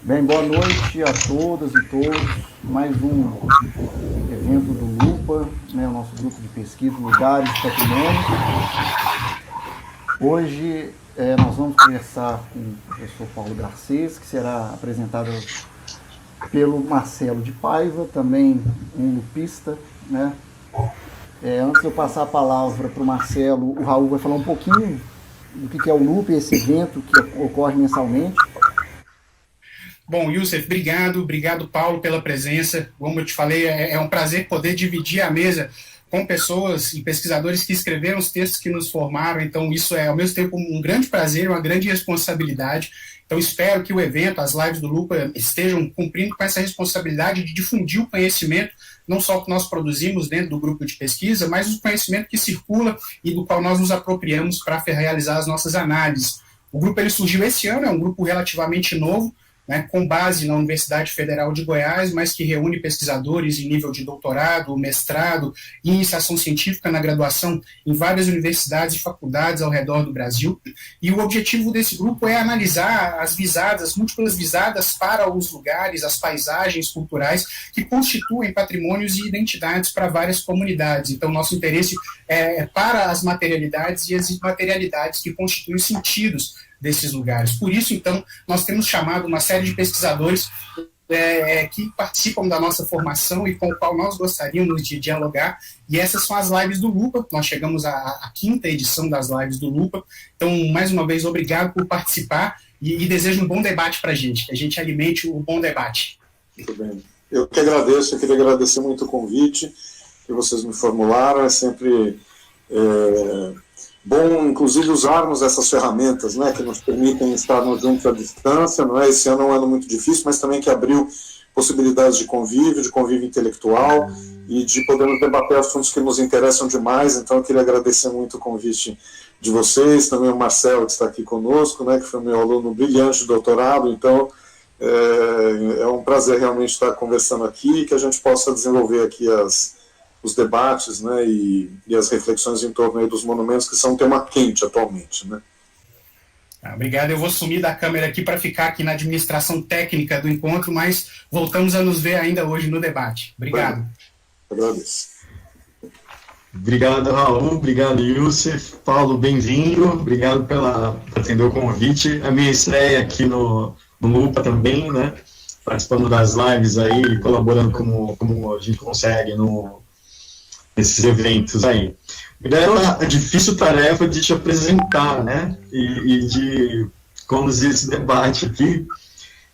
Bem, boa noite a todas e todos. Mais um evento do LUPA, né, o nosso grupo de pesquisa Lugares e Patrimônio. Hoje nós vamos conversar com o professor Paulo Garcês, que será apresentado pelo Marcelo de Paiva, também um lupista, né? Antes de eu passar a palavra para o Marcelo, o Raul vai falar um pouquinho do que é o LUPA, esse evento que ocorre mensalmente. Bom, Youssef, obrigado Paulo pela presença. Como eu te falei, é um prazer poder dividir a mesa com pessoas e pesquisadores que escreveram os textos que nos formaram, então isso é ao mesmo tempo um grande prazer, uma grande responsabilidade. Então espero que o evento, as lives do LUPA estejam cumprindo com essa responsabilidade de difundir o conhecimento, não só o que nós produzimos dentro do grupo de pesquisa, mas o conhecimento que circula e do qual nós nos apropriamos para realizar as nossas análises. O grupo ele surgiu esse ano, é um grupo relativamente novo, né, com base na Universidade Federal de Goiás, mas que reúne pesquisadores em nível de doutorado, mestrado e iniciação científica na graduação em várias universidades e faculdades ao redor do Brasil. E o objetivo desse grupo é analisar as múltiplas visadas para os lugares, as paisagens culturais que constituem patrimônios e identidades para várias comunidades. Então, nosso interesse é para as materialidades e as imaterialidades que constituem os sentidos desses lugares. Por isso, então, nós temos chamado uma série de pesquisadores que participam da nossa formação e com o qual nós gostaríamos de dialogar, e essas são as lives do LUPA. Nós chegamos à quinta edição das lives do LUPA, então, mais uma vez, obrigado por participar e desejo um bom debate para a gente, que a gente alimente o bom debate. Muito bem. Eu que agradeço, eu queria agradecer muito o convite que vocês me formularam, é sempre bom, inclusive, usarmos essas ferramentas, né, que nos permitem estarmos juntos à distância, não é? Esse ano é um ano muito difícil, mas também que abriu possibilidades de convívio intelectual e de podermos debater assuntos que nos interessam demais. Então, eu queria agradecer muito o convite de vocês, também o Marcelo, que está aqui conosco, né, que foi meu aluno brilhante de doutorado. Então, é um prazer realmente estar conversando aqui e que a gente possa desenvolver aqui os debates, né, e as reflexões em torno aí dos monumentos, que são um tema quente atualmente, né. Obrigado, eu vou sumir da câmera aqui para ficar aqui na administração técnica do encontro, mas voltamos a nos ver ainda hoje no debate. Obrigado. Agradeço. Obrigado, Raul, obrigado, Youssef. Paulo, bem-vindo, obrigado por atender o convite. A minha estreia aqui no LUPA também, né, participando das lives aí, colaborando como a gente consegue nesses eventos aí. Me deram a difícil tarefa de te apresentar, né, e de conduzir esse debate aqui,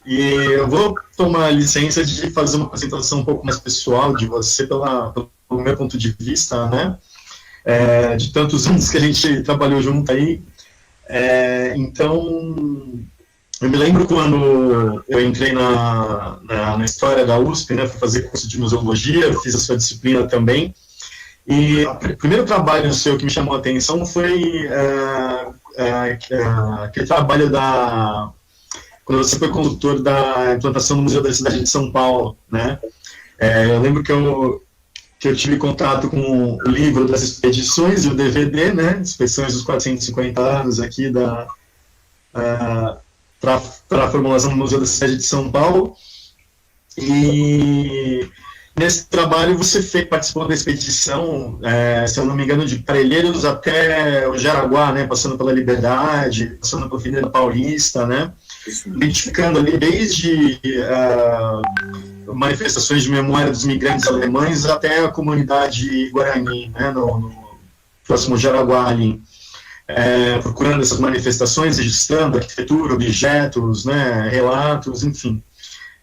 e eu vou tomar licença de fazer uma apresentação um pouco mais pessoal de você pelo meu ponto de vista, né, de tantos anos que a gente trabalhou junto aí. Então, eu me lembro quando eu entrei na história da USP, né, para fazer curso de museologia, eu fiz a sua disciplina também. E o primeiro trabalho seu que me chamou a atenção foi aquele trabalho quando você foi condutor da implantação do Museu da Cidade de São Paulo, né? Eu lembro que eu tive contato com o livro das expedições e o DVD, né? Expedições dos 450 anos aqui para a formulação do Museu da Cidade de São Paulo. E nesse trabalho você participou da expedição, se eu não me engano, de Parelheiros até o Jaraguá, né, passando pela Liberdade, passando pela Avenida Paulista, né, identificando ali desde manifestações de memória dos imigrantes alemães até a comunidade Guarani, né, no próximo Jaraguá ali, procurando essas manifestações, registrando arquitetura, objetos, né, relatos, enfim.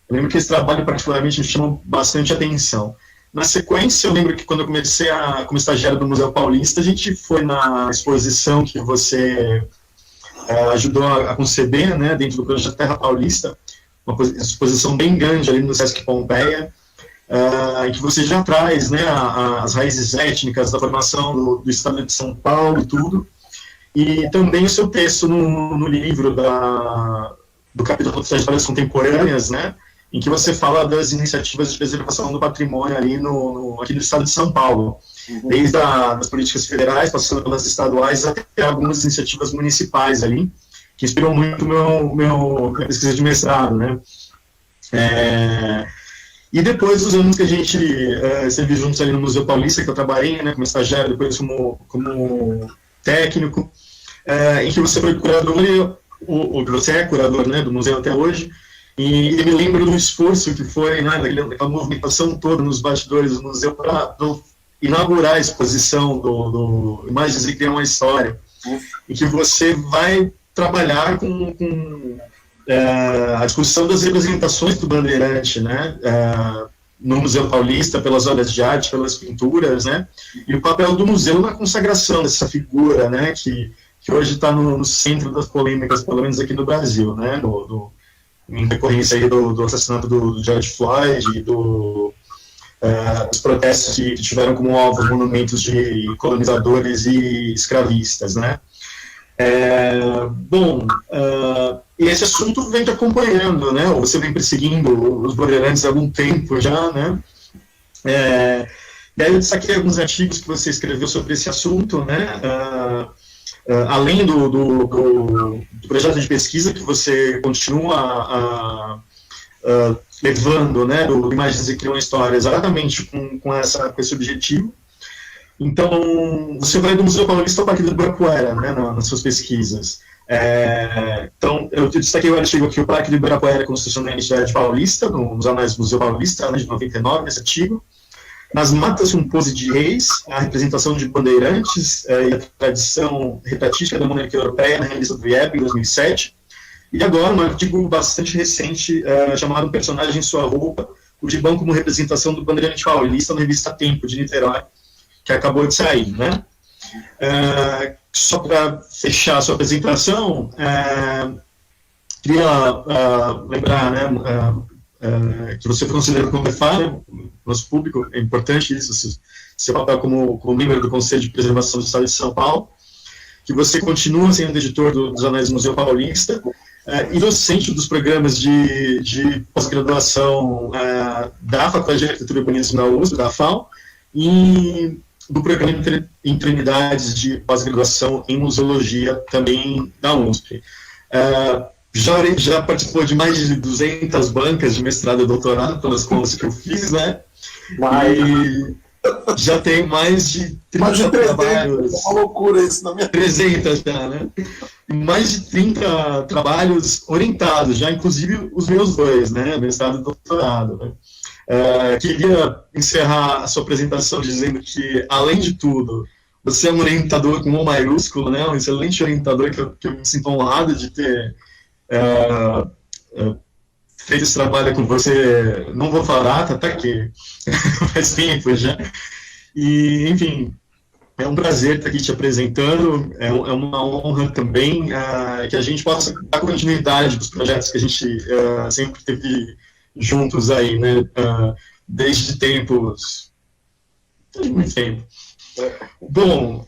Eu lembro que esse trabalho particularmente me chamou bastante atenção. Na sequência, eu lembro que quando eu comecei como estagiário do Museu Paulista, a gente foi na exposição que você ajudou a conceber, né, dentro do projeto Terra Paulista, uma exposição bem grande ali no Sesc Pompeia, em que você já traz, né, as raízes étnicas da formação do Estado de São Paulo e tudo, e também o seu texto no livro do capítulo de Trajetórias Contemporâneas, né, em que você fala das iniciativas de preservação do patrimônio ali aqui no estado de São Paulo, desde as políticas federais, passando pelas estaduais, até algumas iniciativas municipais ali, que inspirou muito minha pesquisa de mestrado, né? E depois dos anos que a gente esteve juntos ali no Museu Paulista, que eu trabalhei, né, como estagiário, depois como técnico, em que você foi curador, você é curador, né, do museu até hoje, e me lembro do esforço que foi, né, daquela movimentação toda nos bastidores do museu para inaugurar a exposição do Imagens que Criam uma História, em que você vai trabalhar com a discussão das representações do Bandeirante, né, no Museu Paulista, pelas obras de arte, pelas pinturas, né, e o papel do museu na consagração dessa figura, né, que hoje está no centro das polêmicas, pelo menos aqui no Brasil, né, em decorrência aí do assassinato do George Floyd e dos protestos que tiveram como alvo monumentos de colonizadores e escravistas, né. E esse assunto vem te acompanhando, né, ou você vem perseguindo os bandeirantes há algum tempo já, né, e aí eu destaquei alguns artigos que você escreveu sobre esse assunto, né, além do projeto de pesquisa que você continua levando, né, do Imagens que Criam História, exatamente com esse objetivo. Então, você vai do Museu Paulista ao Parque do Ibirapuera, né, nas suas pesquisas. Então, eu destaquei o artigo aqui, o Parque do Ibirapuera, Construção da Identidade Paulista, nos Anais do Museu Paulista, de 99, esse artigo. Nas Matas, um pose de reis, a representação de bandeirantes e a tradição retratística da monarquia europeia, na revista do IEB, em 2007. E agora, um artigo bastante recente, chamado Personagem em Sua Roupa, o gibão como representação do bandeirante paulista, na revista Tempo, de Niterói, que acabou de sair, né? Só para fechar a sua apresentação, queria lembrar, né, que você foi considerado como EFA, nosso público, é importante isso, seu papel como membro do Conselho de Preservação do Estado de São Paulo, que você continua sendo editor dos Anais do Museu Paulista, e docente dos programas de pós-graduação da Faculdade de Arquitetura e Urbanismo da USP, da FAO, e do programa em Trindades de pós-graduação em museologia, também da USP. Já participou de mais de 200 bancas de mestrado e doutorado, pelas contas que eu fiz, né? E já tem mais de 30 trabalhos. É uma loucura isso na minha 300 já, né? Mais de 30 trabalhos orientados, já inclusive os meus dois, né? Mestrado e doutorado, né? Queria encerrar a sua apresentação dizendo que, além de tudo, você é um orientador com O maiúsculo, né? Um excelente orientador que eu me sinto honrado de ter feito esse trabalho com você. Não vou falar, tá aqui, faz tempo já. E, enfim, é um prazer estar aqui te apresentando, é uma honra também que a gente possa dar continuidade dos projetos que a gente sempre teve juntos aí, né, desde muito tempo. Bom,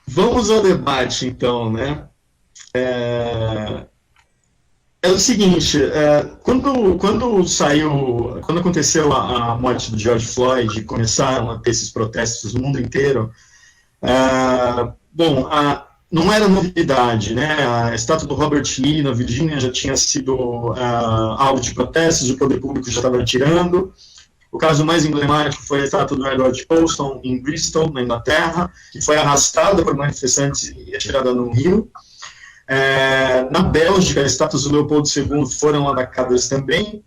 vamos ao debate, então, né. É o seguinte, quando aconteceu a morte do George Floyd e começaram a ter esses protestos no mundo inteiro, não era novidade, né? A estátua do Robert Lee na Virgínia já tinha sido alvo de protestos, o poder público já estava retirando. O caso mais emblemático foi a estátua do Edward Colston em Bristol, na Inglaterra, que foi arrastada por manifestantes e atirada no rio. Na Bélgica, as estátuas do Leopoldo II foram atacadas também.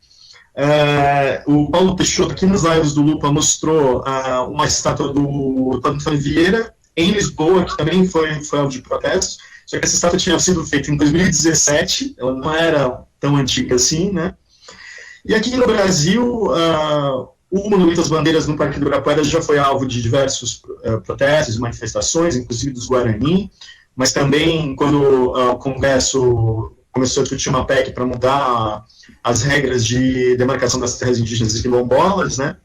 O Paulo Peixoto, aqui nos lives do Lupa, mostrou uma estátua do Antônio Vieira, em Lisboa, que também foi alvo de protestos, só que essa estátua tinha sido feita em 2017, ela não era tão antiga assim, né? E aqui no Brasil, o Monumento às Bandeiras no Parque do Ibirapuera já foi alvo de diversos protestos e manifestações, inclusive dos Guarani, mas também quando o Congresso começou a discutir uma PEC para mudar as regras de demarcação das terras indígenas e quilombolas, né?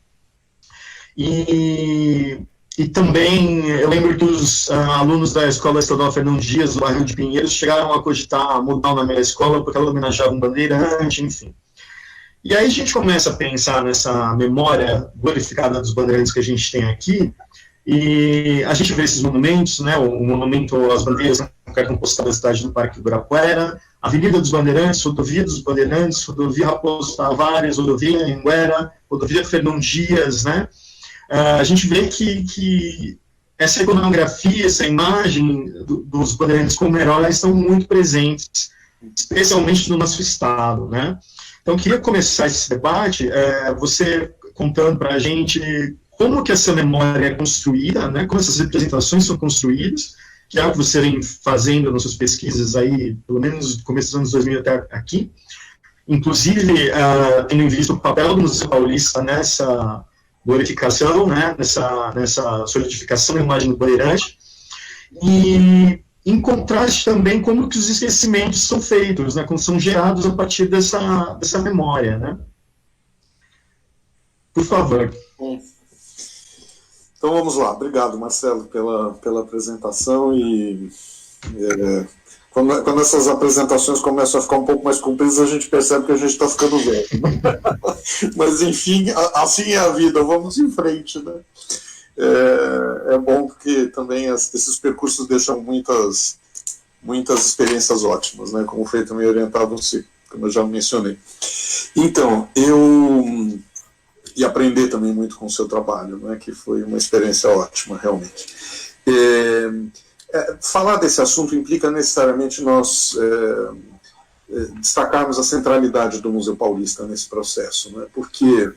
E também, eu lembro que os alunos da Escola Estadual Fernão Dias, do bairro de Pinheiros, chegaram a cogitar mudar o nome da escola porque ela homenageava um bandeirante, enfim. E aí a gente começa a pensar nessa memória glorificada dos bandeirantes que a gente tem aqui, e a gente vê esses monumentos, né, o monumento às bandeiras no cartão postal da cidade do Parque Ibirapuera, Avenida dos Bandeirantes, Rodovia dos Bandeirantes, Rodovia Raposo Tavares, Rodovia Anhanguera, Rodovia Fernão Dias, né? A gente vê que essa iconografia, essa imagem dos bandeirantes como heróis estão muito presentes, especialmente no nosso estado, né? Então, eu queria começar esse debate, você contando para a gente como que essa memória é construída, né? Como essas representações são construídas, que é algo que você vem fazendo nas suas pesquisas aí, pelo menos do começo dos anos 2000 até aqui, inclusive tendo visto o papel do Museu Paulista nessa glorificação, né, nessa solidificação da imagem do bandeirante, e em contraste também como que os esquecimentos são feitos, né, como são gerados a partir dessa memória, né? Por favor. Então vamos lá, obrigado Marcelo pela apresentação, e quando essas apresentações começam a ficar um pouco mais compridas, a gente percebe que a gente está ficando velho. Mas enfim, assim é a vida, vamos em frente, né? É bom porque também esses percursos deixam muitas experiências ótimas, né? Como foi também orientado no ciclo, como eu já mencionei. Então, e aprender também muito com o seu trabalho, né? Que foi uma experiência ótima, realmente. Falar desse assunto implica necessariamente nós destacarmos a centralidade do Museu Paulista nesse processo, né? Porque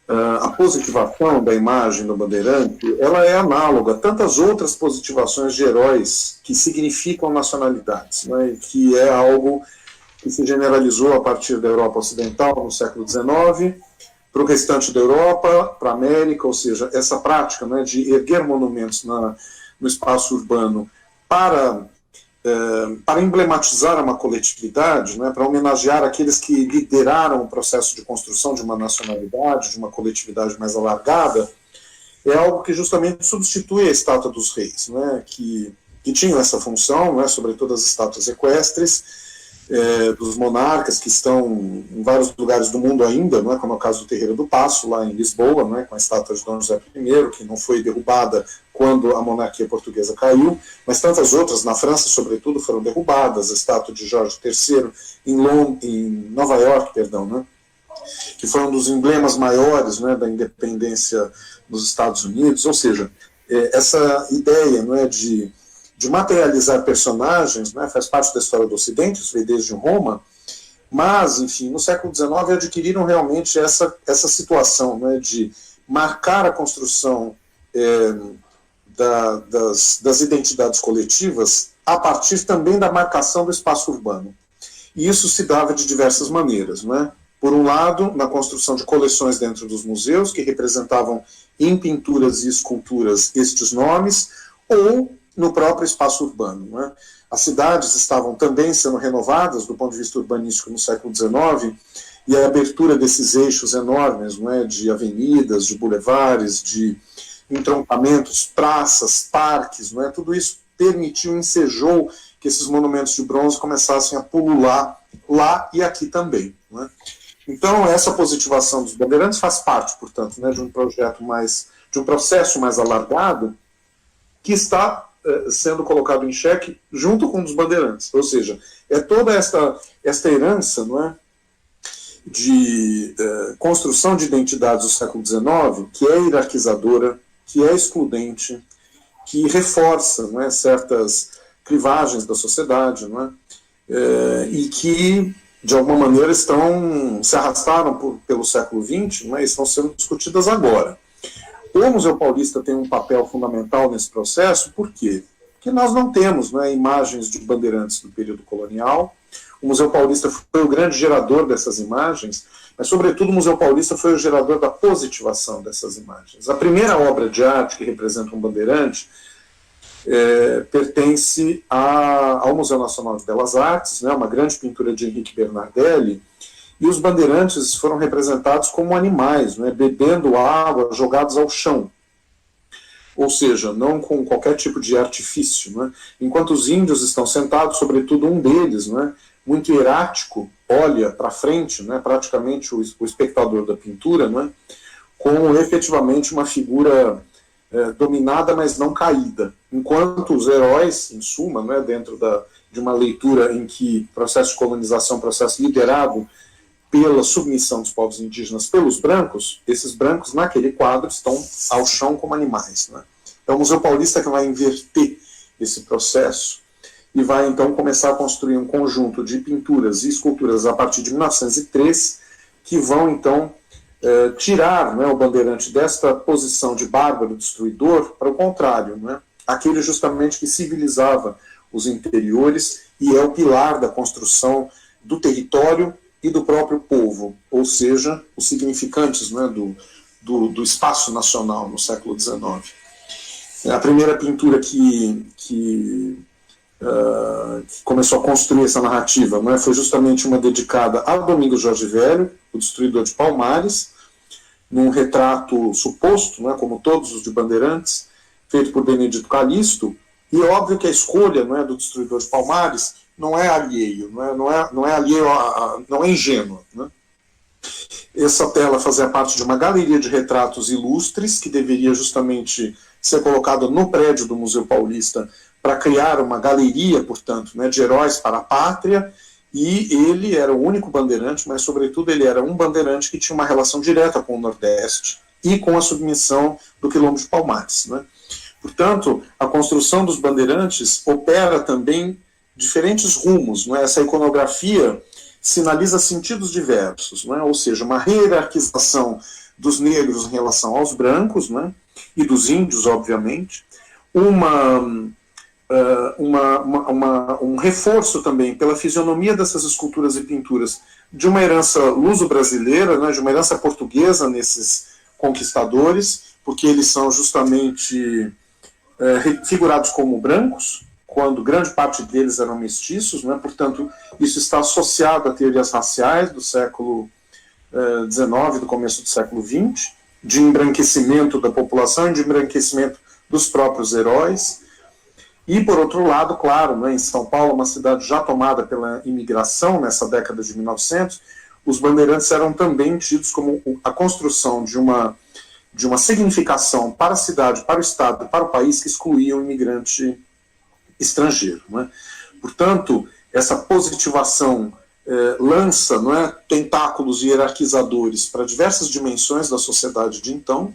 a positivação da imagem do bandeirante, ela é análoga a tantas outras positivações de heróis que significam nacionalidades, né? Que é algo que se generalizou a partir da Europa Ocidental no século XIX, para o restante da Europa, para a América, ou seja, essa prática, né, de erguer monumentos no espaço urbano para emblematizar uma coletividade, né, para homenagear aqueles que lideraram o processo de construção de uma nacionalidade, de uma coletividade mais alargada, é algo que justamente substitui a estátua dos reis, né, que tinham essa função, né, sobretudo as estátuas equestres, dos monarcas que estão em vários lugares do mundo ainda, não é, como é o caso do Terreiro do Paço, lá em Lisboa, não é, com a estátua de Dom José I, que não foi derrubada quando a monarquia portuguesa caiu, mas tantas outras, na França, sobretudo, foram derrubadas, a estátua de Jorge III em Nova York, perdão, né, que foi um dos emblemas maiores, né, da independência dos Estados Unidos, ou seja, essa ideia, não é, de materializar personagens, né, faz parte da história do Ocidente, isso veio desde Roma, mas, enfim, no século XIX adquiriram realmente essa situação, né, de marcar a construção das identidades coletivas a partir também da marcação do espaço urbano. E isso se dava de diversas maneiras, né? Por um lado, na construção de coleções dentro dos museus, que representavam em pinturas e esculturas estes nomes, ou no próprio espaço urbano, né? As cidades estavam também sendo renovadas do ponto de vista urbanístico no século XIX, e a abertura desses eixos enormes, não é, de avenidas, de bulevares, de entroncamentos, praças, parques, não é, tudo isso permitiu, ensejou que esses monumentos de bronze começassem a pulular lá e aqui também, não é? Então, essa positivação dos bandeirantes faz parte, portanto, né, de um processo mais alargado que está sendo colocado em xeque junto com os bandeirantes. Ou seja, é toda esta herança, não é, de construção de identidades do século XIX, que é hierarquizadora, que é excludente, que reforça, não é, certas clivagens da sociedade, não é, e que, de alguma maneira, se arrastaram pelo século XX, não é, e estão sendo discutidas agora. O Museu Paulista tem um papel fundamental nesse processo, por quê? Porque nós não temos, né, imagens de bandeirantes do período colonial. O Museu Paulista foi o grande gerador dessas imagens, mas, sobretudo, o Museu Paulista foi o gerador da positivação dessas imagens. A primeira obra de arte que representa um bandeirante pertence ao Museu Nacional de Belas Artes, né, uma grande pintura de Henrique Bernardelli, e os bandeirantes foram representados como animais, né, bebendo água, jogados ao chão. Ou seja, não com qualquer tipo de artifício, né? Enquanto os índios estão sentados, sobretudo um deles, né, muito hierático, olha para frente, né, praticamente o espectador da pintura, né, como efetivamente uma figura dominada, mas não caída. Enquanto os heróis, em suma, né, dentro de uma leitura em que o processo de colonização é um processo liderado pela submissão dos povos indígenas pelos brancos, esses brancos, naquele quadro, estão ao chão como animais. Né? É o Museu Paulista que vai inverter esse processo e vai, então, começar a construir um conjunto de pinturas e esculturas a partir de 1903, que vão, então, tirar, né, o Bandeirante desta posição de bárbaro destruidor para o contrário, né? Aquele justamente que civilizava os interiores e é o pilar da construção do território e do próprio povo, ou seja, os significantes, né, do espaço nacional no século XIX. A primeira pintura que começou a construir essa narrativa, né, foi justamente uma dedicada a Domingos Jorge Velho, o destruidor de Palmares, num retrato suposto, né, como todos os de Bandeirantes, feito por Benedito Calixto, e é óbvio que a escolha, né, do destruidor de Palmares não é alheio, não é ingênua. Né? Essa tela fazia parte de uma galeria de retratos ilustres, que deveria justamente ser colocada no prédio do Museu Paulista para criar uma galeria, portanto, né, de heróis para a pátria, e ele era o único bandeirante, mas, sobretudo, ele era um bandeirante que tinha uma relação direta com o Nordeste e com a submissão do Quilombo de Palmares. Né? Portanto, a construção dos bandeirantes opera também diferentes rumos. Não é? Essa iconografia sinaliza sentidos diversos, não é? Ou seja, uma hierarquização dos negros em relação aos brancos, não é? E dos índios, obviamente, um reforço também pela fisionomia dessas esculturas e pinturas de uma herança luso-brasileira, né? De uma herança portuguesa nesses conquistadores, porque eles são justamente figurados como brancos, quando grande parte deles eram mestiços, né? Portanto, isso está associado a teorias raciais do século XIX, do começo do século XX, de embranquecimento da população e de embranquecimento dos próprios heróis. E, por outro lado, claro, né, em São Paulo, uma cidade já tomada pela imigração nessa década de 1900, os bandeirantes eram também tidos como a construção de uma significação para a cidade, para o Estado, para o país que excluía o imigrante estrangeiro. Né? Portanto, essa positivação lança, não é, tentáculos hierarquizadores para diversas dimensões da sociedade de então,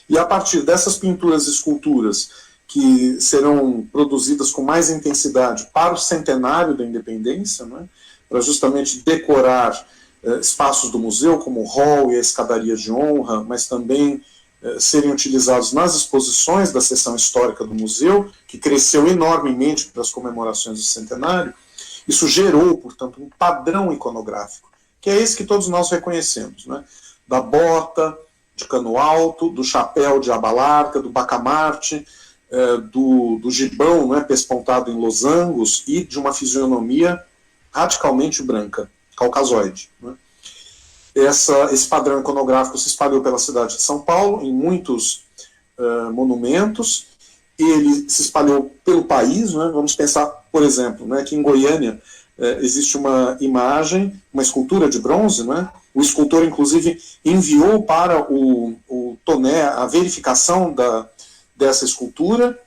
e a partir dessas pinturas e esculturas que serão produzidas com mais intensidade para o centenário da independência, não é, para justamente decorar espaços do museu, como o hall e a escadaria de honra, mas também serem utilizados nas exposições da seção histórica do museu, que cresceu enormemente para as comemorações do centenário. Isso gerou, portanto, um padrão iconográfico, que é esse que todos nós reconhecemos, né? Da bota de cano alto, do chapéu de aba larga, do bacamarte, do gibão, né, pespontado em losangos e de uma fisionomia radicalmente branca, caucasoide. Né? Esse padrão iconográfico se espalhou pela cidade de São Paulo, em muitos monumentos. Ele se espalhou pelo país. Né? Vamos pensar, por exemplo, né, que em Goiânia existe uma imagem, uma escultura de bronze. Né? O escultor, inclusive, enviou para o Toné a verificação dessa escultura.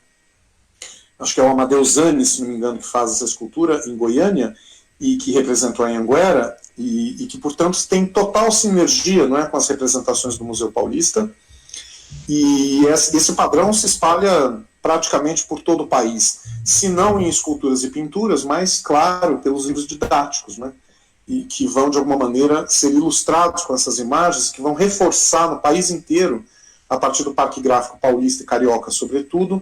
Acho que é o Amadeu Zani, se não me engano, que faz essa escultura em Goiânia, e que representou a Anhanguera, e que, portanto, tem total sinergia, não é, com as representações do Museu Paulista, e esse padrão se espalha praticamente por todo o país, se não em esculturas e pinturas, mas, claro, pelos livros didáticos, né, e que vão, de alguma maneira, ser ilustrados com essas imagens, que vão reforçar no país inteiro, a partir do Parque Gráfico Paulista e Carioca, sobretudo,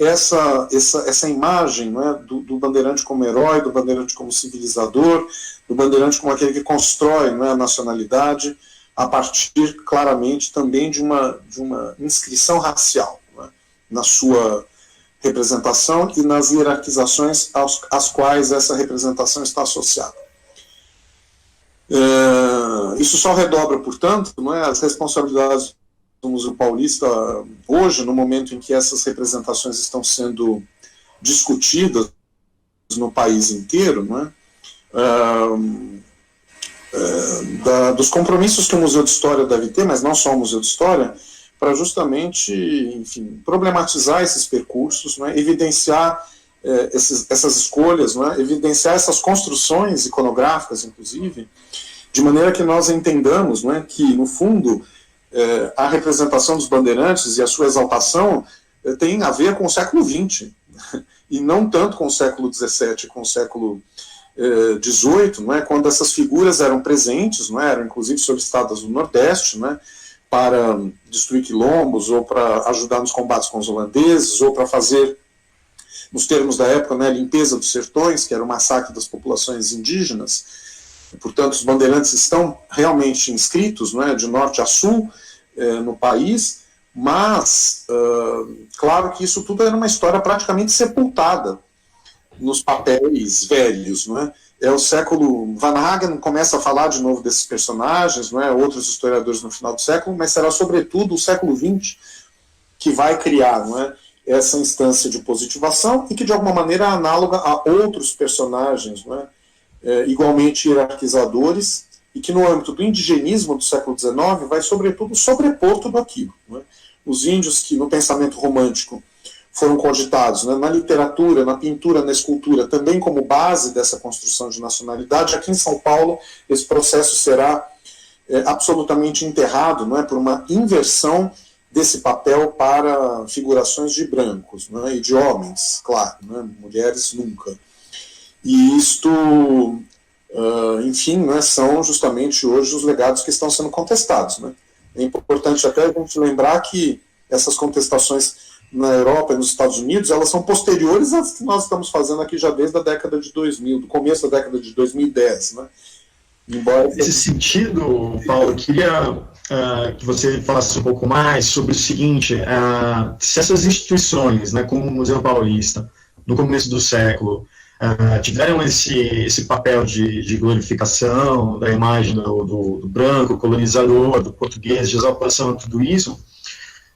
essa imagem, não é, do bandeirante como herói, do bandeirante como civilizador, do bandeirante como aquele que constrói, não é, a nacionalidade, a partir, claramente, também de uma inscrição racial, não é, na sua representação e nas hierarquizações às quais essa representação está associada. Isso só redobra, portanto, não é, as responsabilidades do Museu Paulista hoje, no momento em que essas representações estão sendo discutidas no país inteiro, não é? Dos compromissos que o Museu de História deve ter, mas não só o Museu de História, para justamente, enfim, problematizar esses percursos, não é? Evidenciar essas escolhas, não é? Evidenciar essas construções iconográficas, inclusive, de maneira que nós entendamos, não é? Que, no fundo, a representação dos bandeirantes e a sua exaltação tem a ver com o século XX, e não tanto com o século XVII, com o século XVIII, não é? Quando essas figuras eram presentes, não é? Eram inclusive solicitadas no Nordeste, não é? Para destruir quilombos, ou para ajudar nos combates com os holandeses, ou para fazer, nos termos da época, né, limpeza dos sertões, que era o massacre das populações indígenas. Portanto, os bandeirantes estão realmente inscritos, não é, de norte a sul no país, mas, claro que isso tudo era uma história praticamente sepultada nos papéis velhos, não é? O século... Van Hagen começa a falar de novo desses personagens, não é? Outros historiadores no final do século, mas será sobretudo o século XX que vai criar, não é? Essa instância de positivação e que de alguma maneira é análoga a outros personagens, não é? Igualmente hierarquizadores, e que no âmbito do indigenismo do século XIX vai sobretudo sobrepor tudo aquilo, não é? Os índios que no pensamento romântico foram cogitados, né, na literatura, na pintura, na escultura, também como base dessa construção de nacionalidade. Aqui em São Paulo, esse processo será absolutamente enterrado, não é, por uma inversão desse papel para figurações de brancos, não é, e de homens, claro, não é, mulheres nunca. E isto, enfim, não é, são justamente hoje os legados que estão sendo contestados. Não é? É importante até a gente lembrar que essas contestações na Europa e nos Estados Unidos, elas são posteriores às que nós estamos fazendo aqui já desde a década de 2000, do começo da década de 2010, né? Embora... Nesse sentido, Paulo, eu queria que você falasse um pouco mais sobre o seguinte, se essas instituições, né, como o Museu Paulista, no começo do século, tiveram esse papel de glorificação da imagem do branco, colonizador, do português, de exaltação, tudo isso.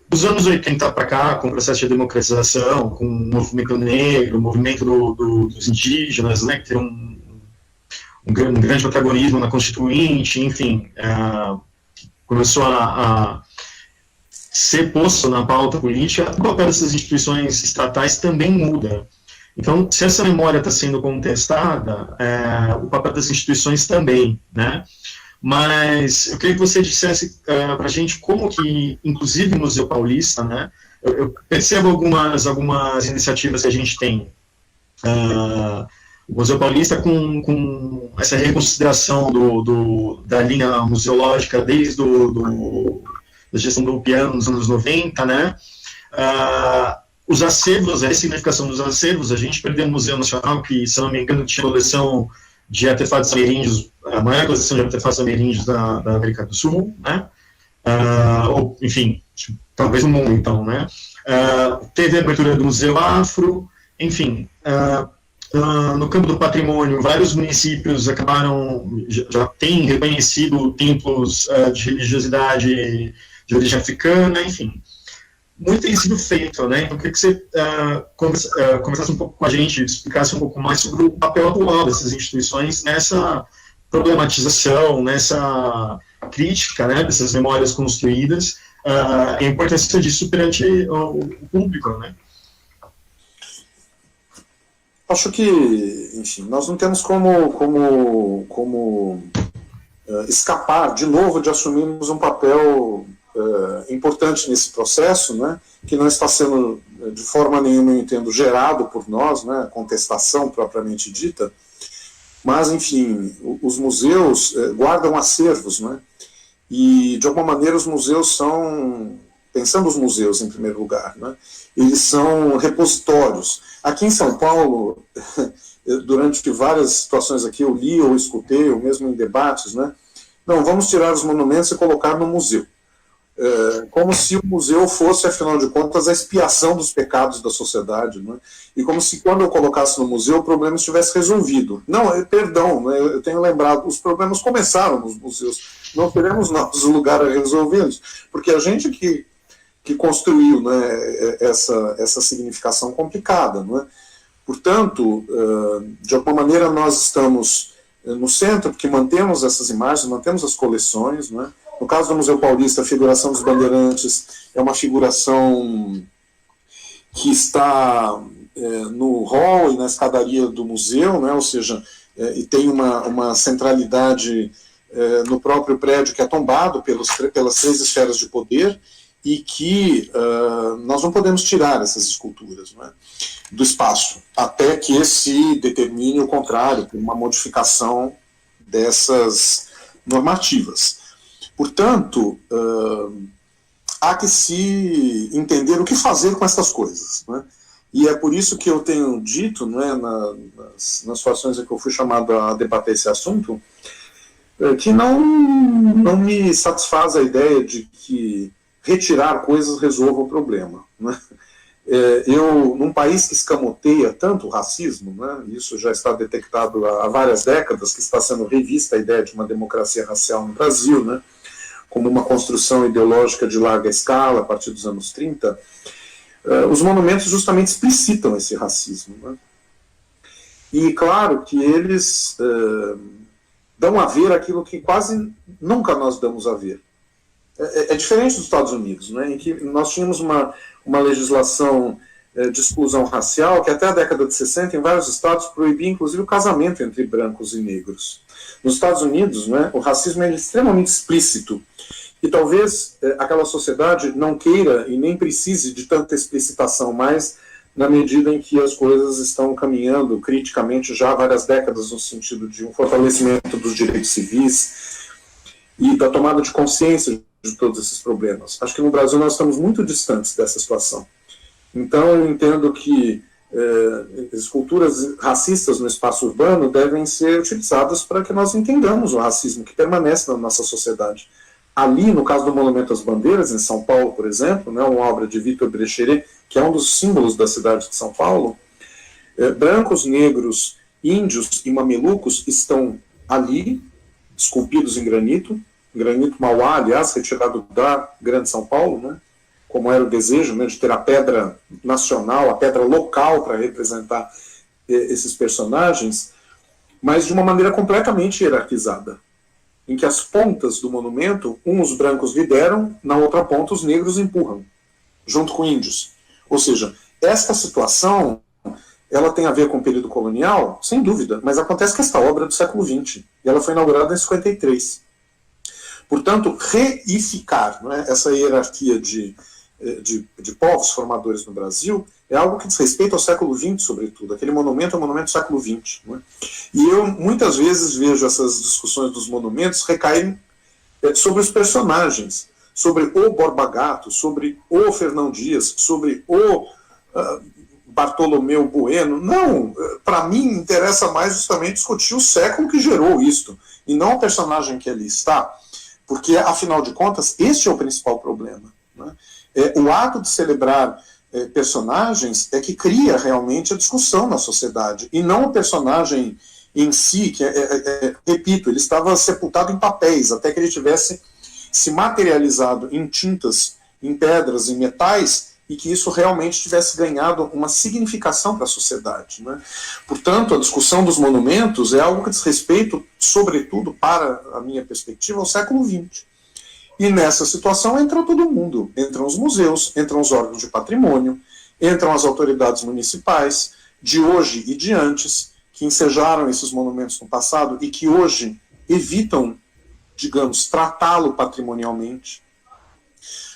Dos anos 80 para cá, com o processo de democratização, com o movimento negro, o movimento dos indígenas, né, que tem um grande protagonismo na Constituinte, enfim, começou a ser posto na pauta política, o papel dessas instituições estatais também muda. Então, se essa memória está sendo contestada, o papel das instituições também, né? Mas eu queria que você dissesse para a gente como que, inclusive no Museu Paulista, né, eu percebo algumas iniciativas que a gente tem. O Museu Paulista com essa reconsideração da linha museológica desde da gestão do Piano nos anos 90, né, os acervos, a ressignificação dos acervos, a gente perdeu o Museu Nacional, que, se não me engano, tinha coleção de artefatos ameríndios, a maior coleção de artefatos ameríndios da América do Sul, né? Ou, enfim, talvez no mundo, então, né? Teve a abertura do Museu Afro, enfim, no campo do patrimônio, vários municípios já têm reconhecido templos de religiosidade de origem africana, enfim. Muito tem sido feito, né? Então, eu queria que você conversasse um pouco com a gente, explicasse um pouco mais sobre o papel atual dessas instituições nessa problematização, nessa crítica, né, dessas memórias construídas, a importância disso perante o público, né? Acho que, enfim, nós não temos como escapar de novo de assumirmos um papel importante nesse processo, né, que não está sendo de forma nenhuma, eu entendo, gerado por nós, né, contestação propriamente dita, mas, enfim, os museus guardam acervos, né, e, de alguma maneira, os museus são, pensando os museus em primeiro lugar, né, eles são repositórios. Aqui em São Paulo, durante várias situações aqui, eu li ou escutei, ou mesmo em debates, né, não, vamos tirar os monumentos e colocar no museu. Como se o museu fosse, afinal de contas, a expiação dos pecados da sociedade, né? E como se quando eu colocasse no museu o problema estivesse resolvido. Não, perdão, né? Eu tenho lembrado, os problemas começaram nos museus, não teremos nós o lugar a resolvê-los, porque a gente que construiu, né, essa significação complicada, né? Portanto, de alguma maneira nós estamos no centro, porque mantemos essas imagens, mantemos as coleções, né? No caso do Museu Paulista, a figuração dos bandeirantes é uma figuração que está no hall e na escadaria do museu, né, ou seja, e tem uma centralidade no próprio prédio que é tombado pelas 3 esferas de poder, e que nós não podemos tirar essas esculturas, né, do espaço, até que se determine o contrário, por uma modificação dessas normativas. Portanto, há que se entender o que fazer com essas coisas, né? E é por isso que eu tenho dito, né, nas situações em que eu fui chamado a debater esse assunto, que não me satisfaz a ideia de que retirar coisas resolva o problema, né? Eu, num país que escamoteia tanto o racismo, né, isso já está detectado há várias décadas, que está sendo revista a ideia de uma democracia racial no Brasil, né, como uma construção ideológica de larga escala, a partir dos anos 30, os monumentos justamente explicitam esse racismo, né? E claro que eles dão a ver aquilo que quase nunca nós damos a ver. É diferente dos Estados Unidos, né, em que nós tínhamos uma legislação de exclusão racial que até a década de 60, em vários estados, proibia inclusive o casamento entre brancos e negros. Nos Estados Unidos, né, o racismo é extremamente explícito, e talvez aquela sociedade não queira e nem precise de tanta explicitação mais, na medida em que as coisas estão caminhando criticamente já há várias décadas no sentido de um fortalecimento dos direitos civis e da tomada de consciência de todos esses problemas. Acho que no Brasil nós estamos muito distantes dessa situação. Então eu entendo que esculturas racistas no espaço urbano devem ser utilizadas para que nós entendamos o racismo que permanece na nossa sociedade. Ali, no caso do Monumento às Bandeiras, em São Paulo, por exemplo, né, uma obra de Victor Brecheret, que é um dos símbolos da cidade de São Paulo, brancos, negros, índios e mamelucos estão ali, esculpidos em granito Mauá, aliás, retirado da Grande São Paulo, né, como era o desejo, né, de ter a pedra nacional, a pedra local para representar esses personagens, mas de uma maneira completamente hierarquizada, em que as pontas do monumento, os brancos lideram, na outra ponta os negros empurram, junto com índios. Ou seja, esta situação, ela tem a ver com o período colonial, sem dúvida, mas acontece que esta obra é do século XX, e ela foi inaugurada em 53. Portanto, reificar, né, essa hierarquia de povos formadores no Brasil é algo que diz respeito ao século XX, sobretudo. Aquele monumento é um monumento do século XX. Né? E eu, muitas vezes, vejo essas discussões dos monumentos recaírem sobre os personagens, sobre o Borba Gato, sobre o Fernão Dias, sobre o Bartolomeu Bueno. Não, para mim, interessa mais justamente discutir o século que gerou isto, e não o personagem que ali está, porque, afinal de contas, este é o principal problema. Né? O ato de celebrar personagens é que cria realmente a discussão na sociedade, e não o personagem em si, que repito, ele estava sepultado em papéis, até que ele tivesse se materializado em tintas, em pedras, em metais, e que isso realmente tivesse ganhado uma significação para a sociedade. Né? Portanto, a discussão dos monumentos é algo que diz respeito, sobretudo, para a minha perspectiva, ao século XX. E nessa situação entra todo mundo. Entram os museus, entram os órgãos de patrimônio, entram as autoridades municipais, de hoje e de antes, que ensejaram esses monumentos no passado e que hoje evitam, digamos, tratá-lo patrimonialmente,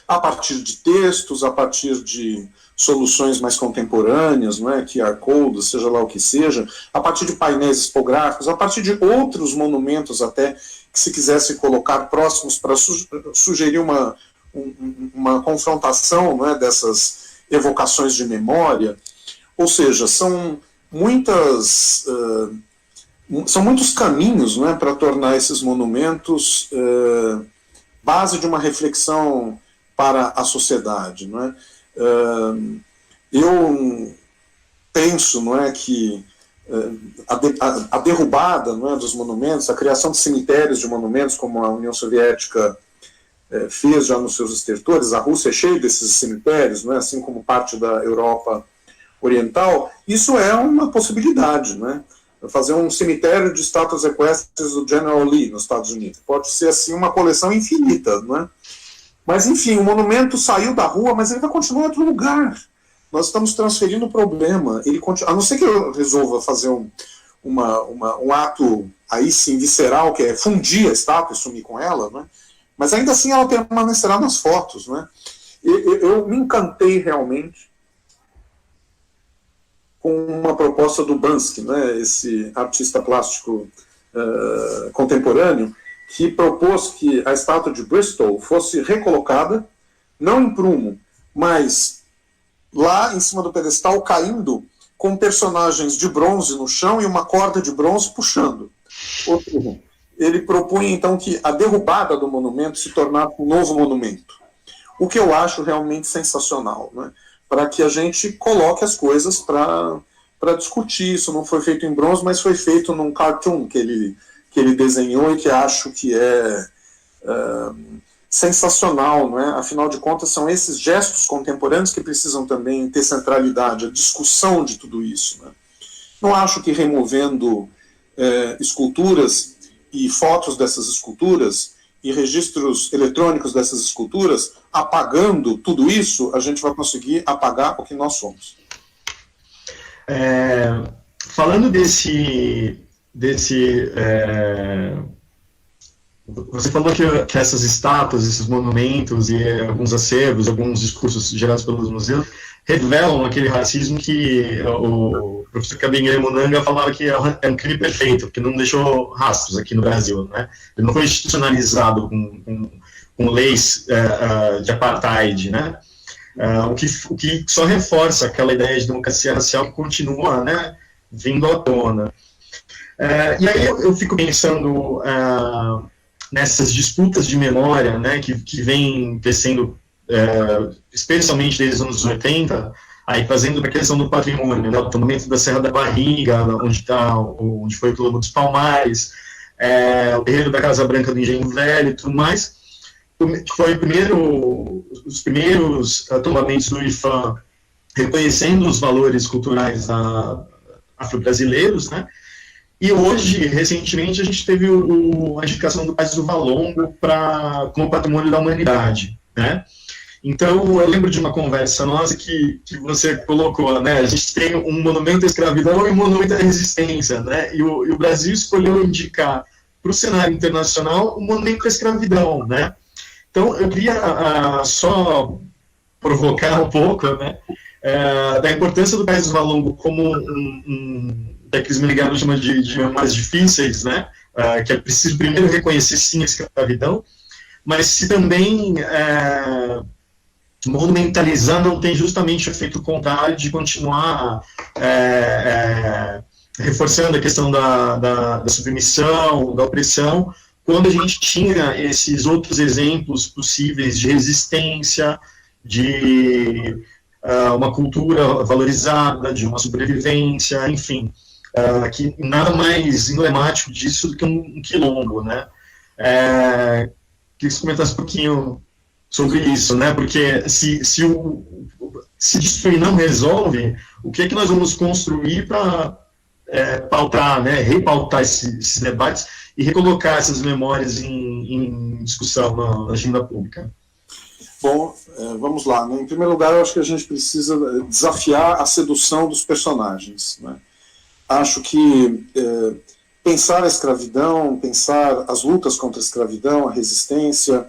a partir de textos, a partir de soluções mais contemporâneas, não é? QR Code, seja lá o que seja, a partir de painéis expográficos, a partir de outros monumentos até, que se quisesse colocar próximos para sugerir uma confrontação, não é, dessas evocações de memória. Ou seja, são muitos caminhos, não é, para tornar esses monumentos base de uma reflexão para a sociedade. Não é? Eu penso, não é, que a derrubada, não é, dos monumentos, a criação de cemitérios de monumentos, como a União Soviética fez já nos seus estertores, a Rússia é cheia desses cemitérios, não é, assim como parte da Europa Oriental, isso é uma possibilidade. Não é? fazer um cemitério de estátuas equestres do General Lee, nos Estados Unidos. Pode ser, assim, uma coleção infinita, não é? Mas, enfim, o monumento saiu da rua, mas ele vai continuar em outro lugar. Nós estamos transferindo o problema. Ele continua, a não ser que eu resolva fazer um ato, aí sim, visceral, que é fundir a estátua e sumir com ela, né? Mas ainda assim ela permanecerá nas fotos, né? Eu me encantei realmente com uma proposta do Bansky, né, esse artista plástico contemporâneo, que propôs que a estátua de Bristol fosse recolocada, não em prumo, mas lá em cima do pedestal, caindo, com personagens de bronze no chão e uma corda de bronze puxando. Ele propunha, então, que a derrubada do monumento se tornasse um novo monumento. O que eu acho realmente sensacional, né? Para que a gente coloque as coisas para discutir. Isso não foi feito em bronze, mas foi feito num cartoon que ele desenhou e que acho que é sensacional, não é? Afinal de contas, são esses gestos contemporâneos que precisam também ter centralidade, a discussão de tudo isso, né? Não acho que removendo esculturas e fotos dessas esculturas e registros eletrônicos dessas esculturas, apagando tudo isso, a gente vai conseguir apagar o que nós somos. Falando você falou que essas estátuas, esses monumentos e alguns acervos, alguns discursos gerados pelos museus revelam aquele racismo que o professor Kabengele Munanga falava que é um crime perfeito, porque não deixou rastros aqui no Brasil, né? Ele não foi institucionalizado com leis de apartheid, né? O que só reforça aquela ideia de democracia racial que continua, né, vindo à tona. E aí eu fico pensando nessas disputas de memória, né, que vem crescendo, especialmente desde os anos 80, aí trazendo a questão do patrimônio, né, o tombamento da Serra da Barriga, onde foi o Quilombo dos Palmares, o terreiro da Casa Branca do Engenho Velho e tudo mais, que foi os primeiros tombamentos do IFAM reconhecendo os valores culturais afro-brasileiros, né? E hoje, recentemente, a gente teve a indicação do Cais do Valongo como patrimônio da humanidade, né? Então, eu lembro de uma conversa nossa que você colocou, né? A gente tem um monumento à escravidão e um monumento à resistência, né? E o Brasil escolheu indicar para o cenário internacional o monumento à escravidão, né? Então, eu queria só provocar um pouco, né, da importância do Cais do Valongo como que os americanos chamam de memórias difíceis, né, que é preciso primeiro reconhecer, sim, a escravidão, mas se também monumentalizar não tem justamente o efeito contrário de continuar reforçando a questão da submissão, da opressão, quando a gente tinha esses outros exemplos possíveis de resistência, de uma cultura valorizada, de uma sobrevivência, enfim, que nada mais emblemático disso do que um quilombo, né? Queria que você comentasse um pouquinho sobre isso, né? Porque se destruir não resolve, o que é que nós vamos construir para pautar, né? Repautar esses debates e recolocar essas memórias em discussão na agenda pública? Bom, vamos lá, né? Em primeiro lugar, eu acho que a gente precisa desafiar a sedução dos personagens, né? Acho que pensar a escravidão, pensar as lutas contra a escravidão, a resistência,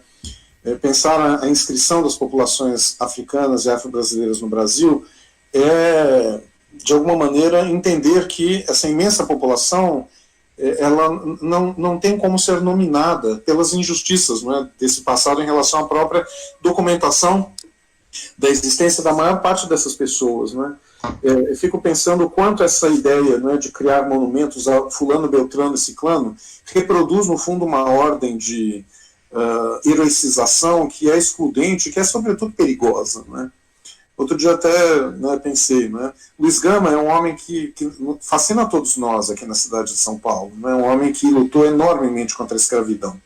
pensar a inscrição das populações africanas e afro-brasileiras no Brasil é, de alguma maneira, entender que essa imensa população ela não tem como ser nominada pelas injustiças, não é, desse passado em relação à própria documentação da existência da maior parte dessas pessoas, não é? Eu fico pensando o quanto essa ideia, não é, de criar monumentos a fulano, beltrano e ciclano reproduz, no fundo, uma ordem de heroicização que é excludente, que é, sobretudo, perigosa, não é? Outro dia até, né, pensei, né, Luiz Gama é um homem que fascina a todos nós aqui na cidade de São Paulo, né, um homem que lutou enormemente contra a escravidão.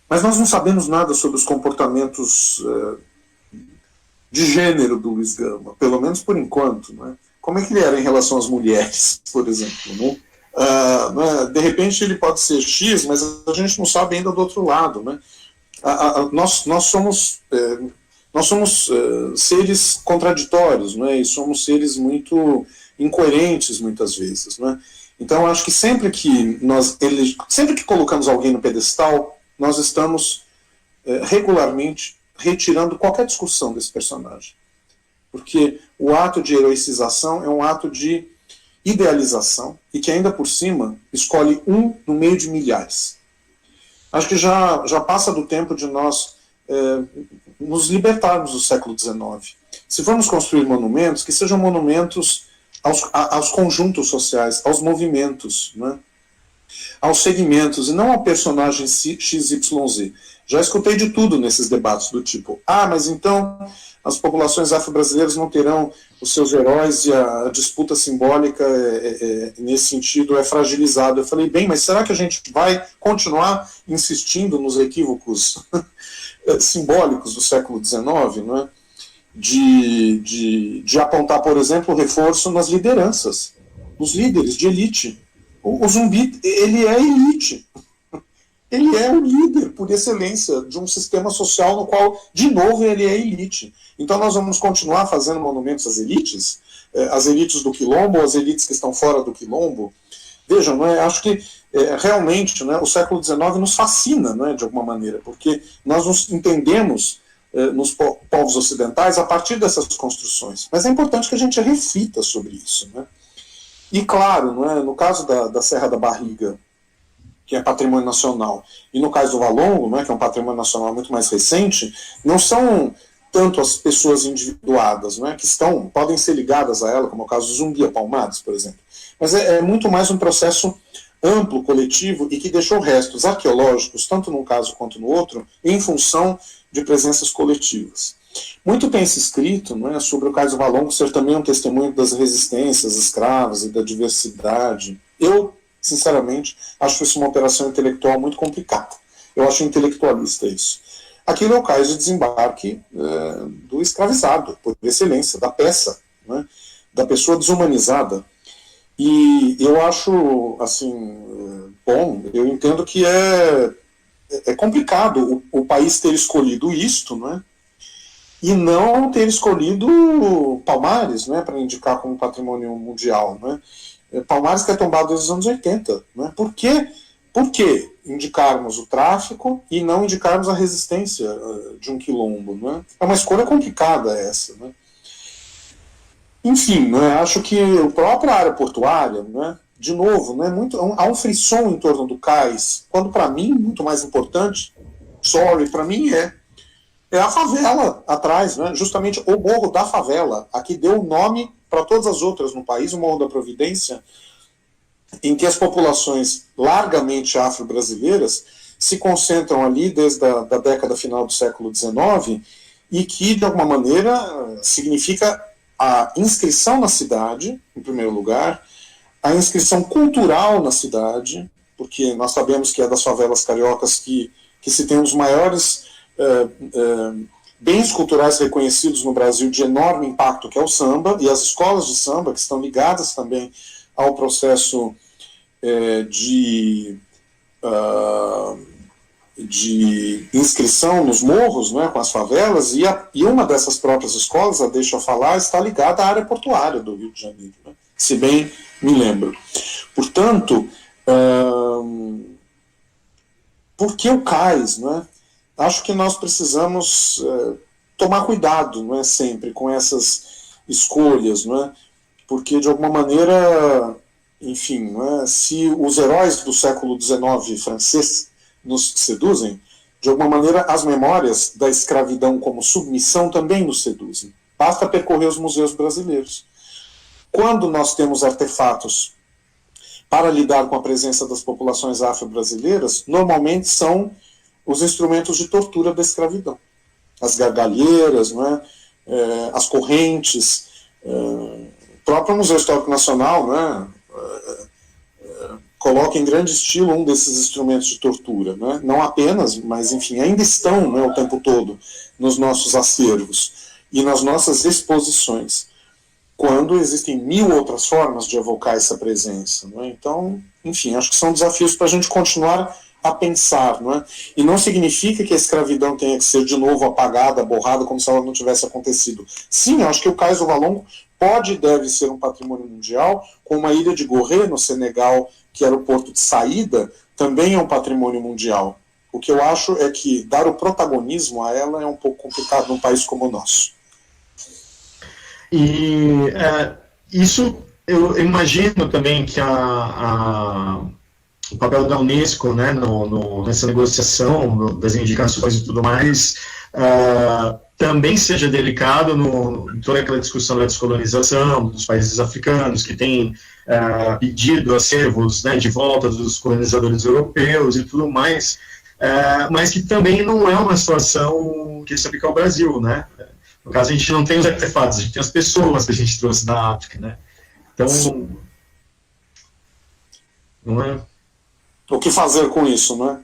Mas nós não sabemos nada sobre os comportamentos de gênero do Luiz Gama, pelo menos por enquanto, né? Como é que ele era em relação às mulheres, por exemplo, né? Né? De repente ele pode ser X, mas a gente não sabe ainda do outro lado. Né? Nós somos seres contraditórios, né? E somos seres muito incoerentes muitas vezes. Né? Então eu acho que sempre que colocamos alguém no pedestal, nós estamos regularmente retirando qualquer discussão desse personagem. Porque o ato de heroicização é um ato de idealização e que ainda por cima escolhe um no meio de milhares. Acho que já passa do tempo de nós nos libertarmos do século XIX. Se formos construir monumentos, que sejam monumentos aos conjuntos sociais, aos movimentos, né? Aos segmentos, e não ao personagem XYZ. Já escutei de tudo nesses debates do tipo, mas então as populações afro-brasileiras não terão os seus heróis e a disputa simbólica nesse sentido é fragilizada. Eu falei, bem, mas será que a gente vai continuar insistindo nos equívocos simbólicos do século XIX, não é? De apontar, por exemplo, o reforço nas lideranças, nos líderes de elite. O Zumbi, ele é elite. Ele é o líder, por excelência, de um sistema social no qual, de novo, ele é elite. Então nós vamos continuar fazendo monumentos às elites do Quilombo, as elites que estão fora do Quilombo. Vejam, não é? Acho que realmente, né, o século XIX nos fascina, né, de alguma maneira, porque nós nos entendemos nos povos ocidentais a partir dessas construções. Mas é importante que a gente reflita sobre isso. Né? E claro, não é, no caso da Serra da Barriga, que é patrimônio nacional, e no caso do Valongo, né, que é um patrimônio nacional muito mais recente, não são tanto as pessoas individuadas, né, que podem ser ligadas a ela, como é o caso do Zumbi a Palmares, por exemplo, mas é muito mais um processo amplo, coletivo, e que deixou restos arqueológicos, tanto num caso quanto no outro, em função de presenças coletivas. Muito tem se escrito, né, sobre o caso do Valongo ser também um testemunho das resistências escravas e da diversidade. Eu, sinceramente, acho isso uma operação intelectual muito complicada. Eu acho intelectualista isso. Aquilo é o caso de desembarque do escravizado, por excelência, da peça, né, da pessoa desumanizada. E eu acho, assim, bom, eu entendo que é complicado o país ter escolhido isto, né, e não ter escolhido Palmares, né, para indicar como patrimônio mundial, né. Palmares que é tombado desde os anos 80. Né? Por que indicarmos o tráfico e não indicarmos a resistência de um quilombo? Né? É uma escolha complicada essa. Né? Enfim, né, acho que a própria área portuária, né, de novo, né, há um frisson em torno do cais, quando para mim, muito mais importante, para mim é a favela atrás, né, justamente o Morro da Favela, a que deu o nome para todas as outras no país, o Morro da Providência, em que as populações largamente afro-brasileiras se concentram ali desde a década final do século XIX e que, de alguma maneira, significa a inscrição na cidade, em primeiro lugar, a inscrição cultural na cidade, porque nós sabemos que é das favelas cariocas que se tem os maiores bens culturais reconhecidos no Brasil de enorme impacto, que é o samba, e as escolas de samba, que estão ligadas também ao processo de inscrição nos morros, né, com as favelas, e uma dessas próprias escolas, a Deixa Eu Falar, está ligada à área portuária do Rio de Janeiro, né, se bem me lembro. Portanto, por que o cais, né? Acho que nós precisamos tomar cuidado, não é, sempre com essas escolhas, não é? Porque, de alguma maneira, enfim, não é? Se os heróis do século XIX francês nos seduzem, de alguma maneira as memórias da escravidão como submissão também nos seduzem. Basta percorrer os museus brasileiros. Quando nós temos artefatos para lidar com a presença das populações afro-brasileiras, normalmente são os instrumentos de tortura da escravidão. As gargalheiras, não é? As correntes, o próprio Museu Histórico Nacional, né, coloca em grande estilo um desses instrumentos de tortura. Né? Não apenas, mas enfim, ainda estão, né, o tempo todo nos nossos acervos e nas nossas exposições. quando existem 1000 outras formas de evocar essa presença, não é? Então, enfim, acho que são desafios para a gente continuar a pensar, não é? E não significa que a escravidão tenha que ser de novo apagada, borrada, como se ela não tivesse acontecido. Sim, acho que o Cais do Valongo pode e deve ser um patrimônio mundial, como a ilha de Gorée, no Senegal, que era o porto de saída, também é um patrimônio mundial. O que eu acho é que dar o protagonismo a ela é um pouco complicado num país como o nosso. E isso, eu imagino também que o papel da Unesco, né, nessa negociação das indicações e tudo mais, também seja delicado em toda aquela discussão da descolonização dos países africanos, que tem pedido acervos, né, de volta dos colonizadores europeus e tudo mais, mas que também não é uma situação que se aplica ao Brasil, né? No caso, a gente não tem os artefatos, a gente tem as pessoas que a gente trouxe da África, né? Então, não é... O que fazer com isso, né?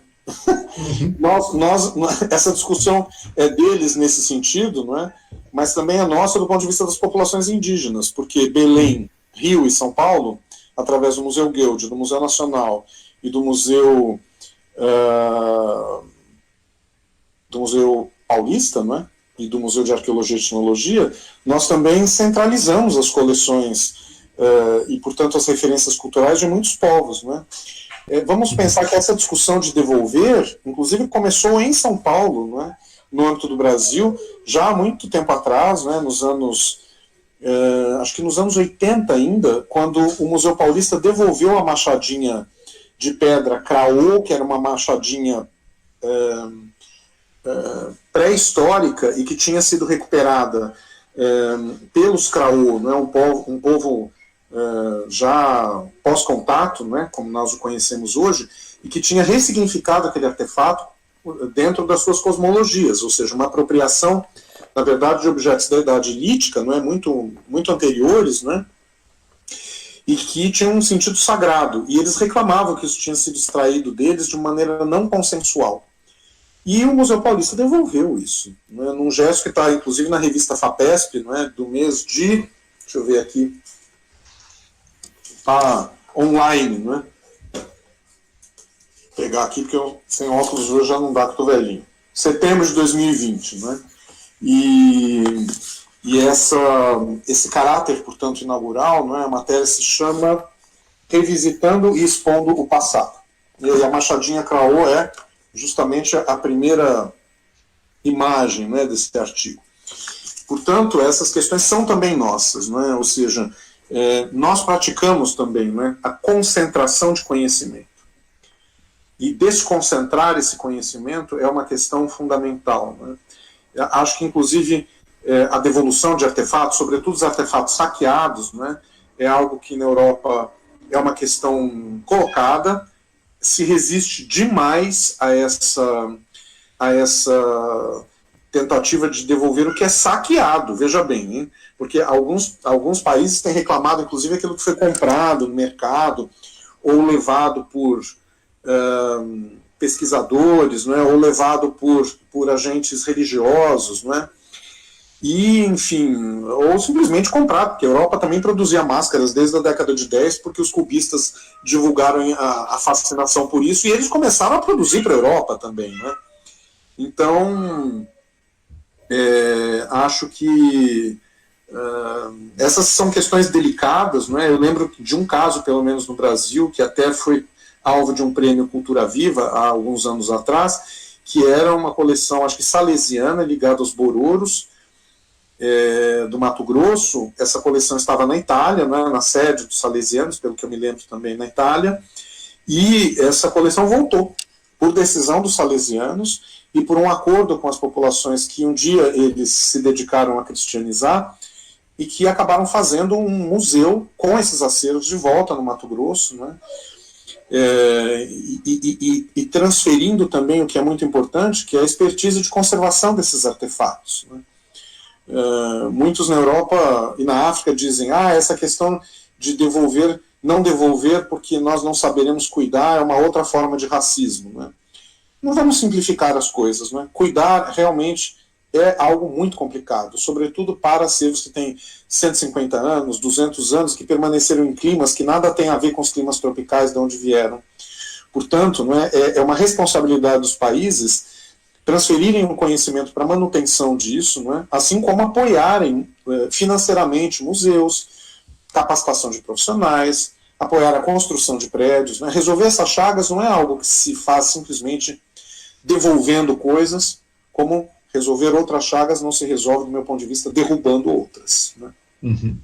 Essa discussão é deles nesse sentido, não é? Mas também é nossa do ponto de vista das populações indígenas, porque Belém, Rio e São Paulo, através do Museu Guild, do Museu Nacional e do Museu Paulista, não é? E do Museu de Arqueologia e Etnologia, nós também centralizamos as coleções e, portanto, as referências culturais de muitos povos, não é? Vamos pensar que essa discussão de devolver, inclusive, começou em São Paulo, não é? No âmbito do Brasil, já há muito tempo atrás, né, acho que nos anos 80 ainda, quando o Museu Paulista devolveu a machadinha de pedra Craô, que era uma machadinha pré-histórica e que tinha sido recuperada pelos Craô, não é? Um povo já pós-contato, né, como nós o conhecemos hoje, e que tinha ressignificado aquele artefato dentro das suas cosmologias, ou seja, uma apropriação, na verdade, de objetos da Idade Lítica, não é, muito anteriores, né, e que tinham um sentido sagrado, e eles reclamavam que isso tinha sido extraído deles de maneira não consensual. E o Museu Paulista devolveu isso, né, num gesto que está, inclusive, na revista FAPESP, né, do mês de... Deixa eu ver aqui... online, né? Vou pegar aqui, porque eu, sem óculos hoje já não dá, que eu tô velhinho. Setembro de 2020, né? E esse caráter, portanto, inaugural, né? A matéria se chama Revisitando e Expondo o Passado. E a machadinha Craô é justamente a primeira imagem, né, desse artigo. Portanto, essas questões são também nossas, né? Ou seja, nós praticamos também, né, a concentração de conhecimento. E desconcentrar esse conhecimento é uma questão fundamental, né? Acho que, inclusive, a devolução de artefatos, sobretudo os artefatos saqueados, né, é algo que na Europa é uma questão colocada, se resiste demais a essa tentativa de devolver o que é saqueado, veja bem, hein? Porque alguns países têm reclamado, inclusive, aquilo que foi comprado no mercado, ou levado por pesquisadores, não é? Ou levado por agentes religiosos, não é? E, enfim, ou simplesmente comprado, porque a Europa também produzia máscaras desde a década de 10, porque os cubistas divulgaram a fascinação por isso, e eles começaram a produzir para a Europa também, né? Então, acho que essas são questões delicadas, não é? Eu lembro de um caso, pelo menos no Brasil, que até foi alvo de um prêmio Cultura Viva há alguns anos atrás, que era uma coleção, acho que salesiana, ligada aos bororos, do Mato Grosso. Essa coleção estava na Itália, né, na sede dos salesianos, pelo que eu me lembro também na Itália, e essa coleção voltou, por decisão dos salesianos e por um acordo com as populações que um dia eles se dedicaram a cristianizar e que acabaram fazendo um museu com esses acervos de volta no Mato Grosso, né, e transferindo também o que é muito importante, que é a expertise de conservação desses artefatos, né. Muitos na Europa e na África dizem, essa questão de devolver, não devolver porque nós não saberemos cuidar, é uma outra forma de racismo, né? Não vamos simplificar as coisas, né? Cuidar realmente é algo muito complicado, sobretudo para acervos que têm 150 anos, 200 anos, que permaneceram em climas que nada tem a ver com os climas tropicais de onde vieram. Portanto, não é uma responsabilidade dos países transferirem o conhecimento para a manutenção disso, não é? Assim como apoiarem financeiramente museus, capacitação de profissionais, apoiar a construção de prédios. Né? Resolver essas chagas não é algo que se faz simplesmente devolvendo coisas, como resolver outras chagas não se resolve, do meu ponto de vista, derrubando outras. Né? Uhum.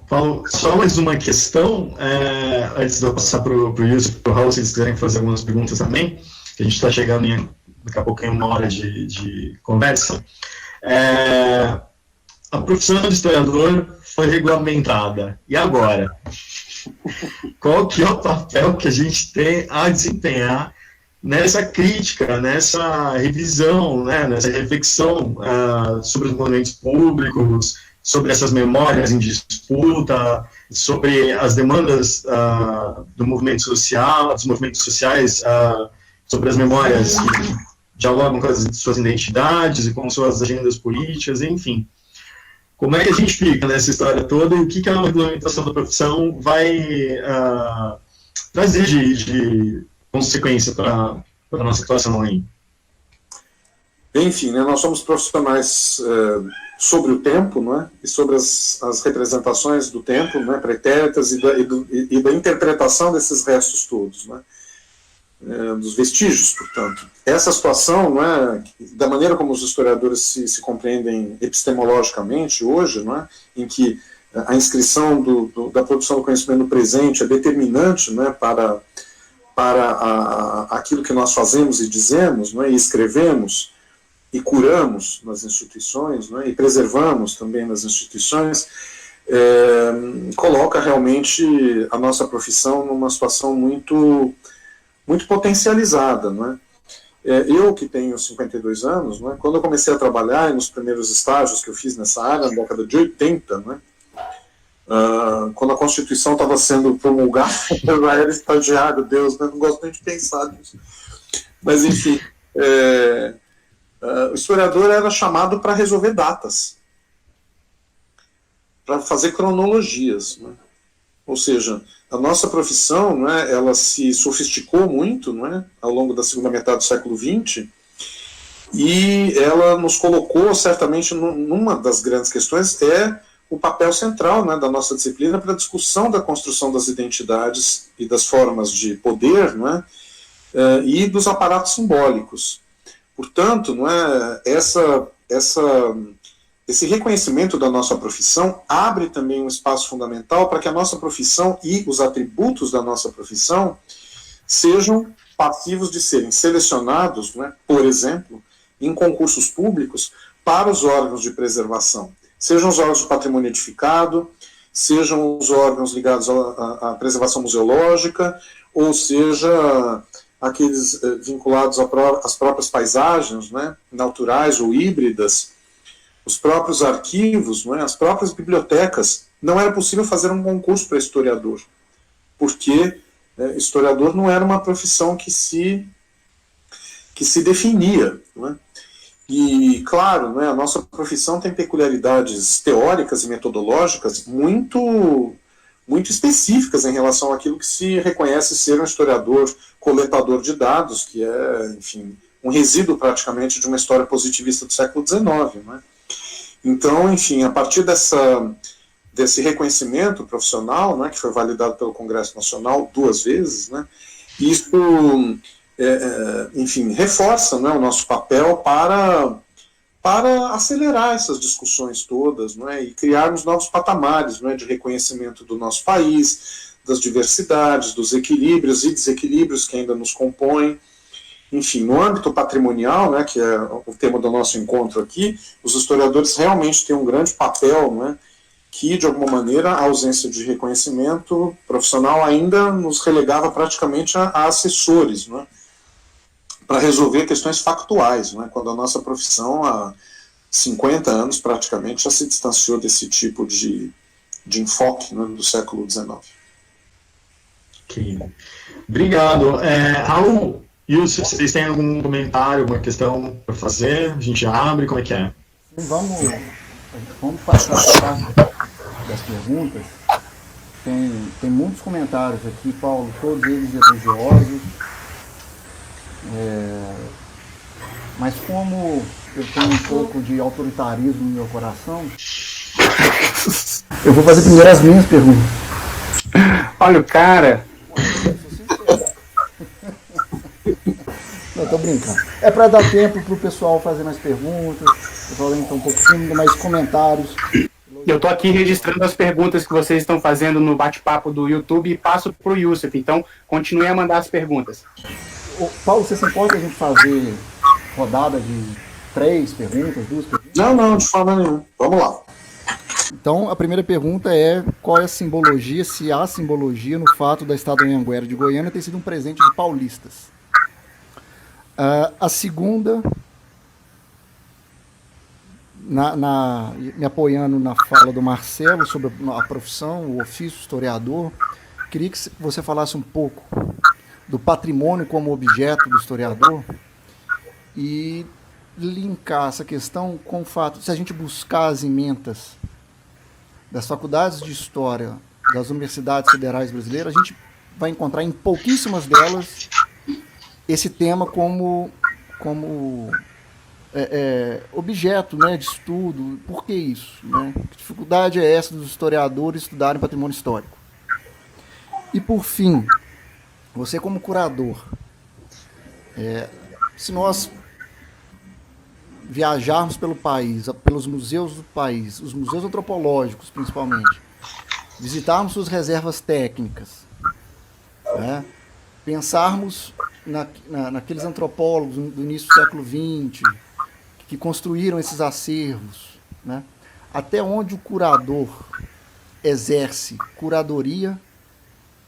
Paulo, só mais uma questão, antes de eu passar para o Yusuf e para o Raul, se eles quiserem fazer algumas perguntas também, que a gente está chegando daqui a pouco em 1 hora de conversa. A profissão de historiador foi regulamentada, e agora? Qual que é o papel que a gente tem a desempenhar nessa crítica, nessa revisão, né, nessa reflexão sobre os movimentos públicos, sobre essas memórias em disputa, sobre as demandas do movimento social, dos movimentos sociais, sobre as memórias que dialogam com as suas identidades e com suas agendas políticas, enfim. Como é que a gente fica nessa história toda e o que a regulamentação da profissão vai trazer de consequência para a nossa situação aí? Enfim, né, nós somos profissionais sobre o tempo, não é? E sobre as representações do tempo, né, pretéritas e da interpretação desses restos todos, né? Dos vestígios, portanto. Essa situação, não é, da maneira como os historiadores se compreendem epistemologicamente hoje, não é, em que a inscrição da produção do conhecimento no presente é determinante, não é, para aquilo que nós fazemos e dizemos, não é, e escrevemos e curamos nas instituições, não é, e preservamos também nas instituições, coloca realmente a nossa profissão numa situação muito potencializada, não é? Eu que tenho 52 anos, não é? Quando eu comecei a trabalhar, nos primeiros estágios que eu fiz nessa área, na década de 80, não é? Quando a Constituição estava sendo promulgada, eu já era estagiário, Deus, né? Não gosto nem de pensar nisso. Mas, enfim, o historiador era chamado para resolver datas, para fazer cronologias, não é? Ou seja, a nossa profissão, não é, ela se sofisticou muito, não é, ao longo da segunda metade do século XX, e ela nos colocou, certamente, numa das grandes questões, o papel central, né, da nossa disciplina para a discussão da construção das identidades e das formas de poder, não é, e dos aparatos simbólicos. Portanto, não é, esse reconhecimento da nossa profissão abre também um espaço fundamental para que a nossa profissão e os atributos da nossa profissão sejam passivos de serem selecionados, né, por exemplo, em concursos públicos para os órgãos de preservação. Sejam os órgãos de patrimônio edificado, sejam os órgãos ligados à preservação museológica, ou seja, aqueles vinculados às próprias paisagens, né, naturais ou híbridas, os próprios arquivos, não é, as próprias bibliotecas. Não era possível fazer um concurso para historiador, porque historiador não era uma profissão que se definia. Não é? E, claro, não é, a nossa profissão tem peculiaridades teóricas e metodológicas muito específicas em relação àquilo que se reconhece ser um historiador coletador de dados, que é, enfim, um resíduo praticamente de uma história positivista do século XIX, não é? Então, enfim, a partir desse reconhecimento profissional, né, que foi validado pelo Congresso Nacional 2 vezes, né, isso, enfim, reforça, né, o nosso papel para acelerar essas discussões todas, né, e criarmos novos patamares, né, de reconhecimento do nosso país, das diversidades, dos equilíbrios e desequilíbrios que ainda nos compõem. Enfim, no âmbito patrimonial, né, que é o tema do nosso encontro aqui, os historiadores realmente têm um grande papel, né, que, de alguma maneira, a ausência de reconhecimento profissional ainda nos relegava praticamente a assessores, né, para resolver questões factuais, né, quando a nossa profissão, há 50 anos, praticamente, já se distanciou desse tipo de enfoque, né, do século XIX. Okay. Obrigado. Raul, E vocês têm algum comentário, alguma questão para fazer? A gente abre, como é que é? Vamos passar a parte das perguntas. Tem muitos comentários aqui, Paulo, todos eles elogiosos. Mas como eu tenho um pouco de autoritarismo no meu coração, eu vou fazer primeiro as minhas perguntas. Olha o cara. Não, tô brincando. É para dar tempo pro pessoal fazer mais perguntas. O pessoal ainda tá um pouco tímido, mais comentários. Eu tô aqui registrando as perguntas que vocês estão fazendo no bate-papo do YouTube e passo pro Youssef. Então, continue a mandar as perguntas. Paulo, você se importa a gente fazer rodada de 3 perguntas, 2 perguntas? Não, de forma nenhuma. Vamos lá. Então, a primeira pergunta é qual é a simbologia, se há simbologia no fato da estátua de Anhanguera de Goiânia ter sido um presente de paulistas. A segunda, me apoiando na fala do Marcelo sobre a profissão, o ofício historiador, queria que você falasse um pouco do patrimônio como objeto do historiador e linkar essa questão com o fato, se a gente buscar as ementas das faculdades de História das universidades federais brasileiras, a gente vai encontrar em pouquíssimas delas esse tema como objeto, né, de estudo. Por que isso? Né? Que dificuldade é essa dos historiadores estudarem patrimônio histórico? E, por fim, você como curador, se nós viajarmos pelo país, pelos museus do país, os museus antropológicos principalmente, visitarmos suas reservas técnicas, né? Pensarmos naqueles antropólogos do início do século XX que construíram esses acervos, né? Até onde o curador exerce curadoria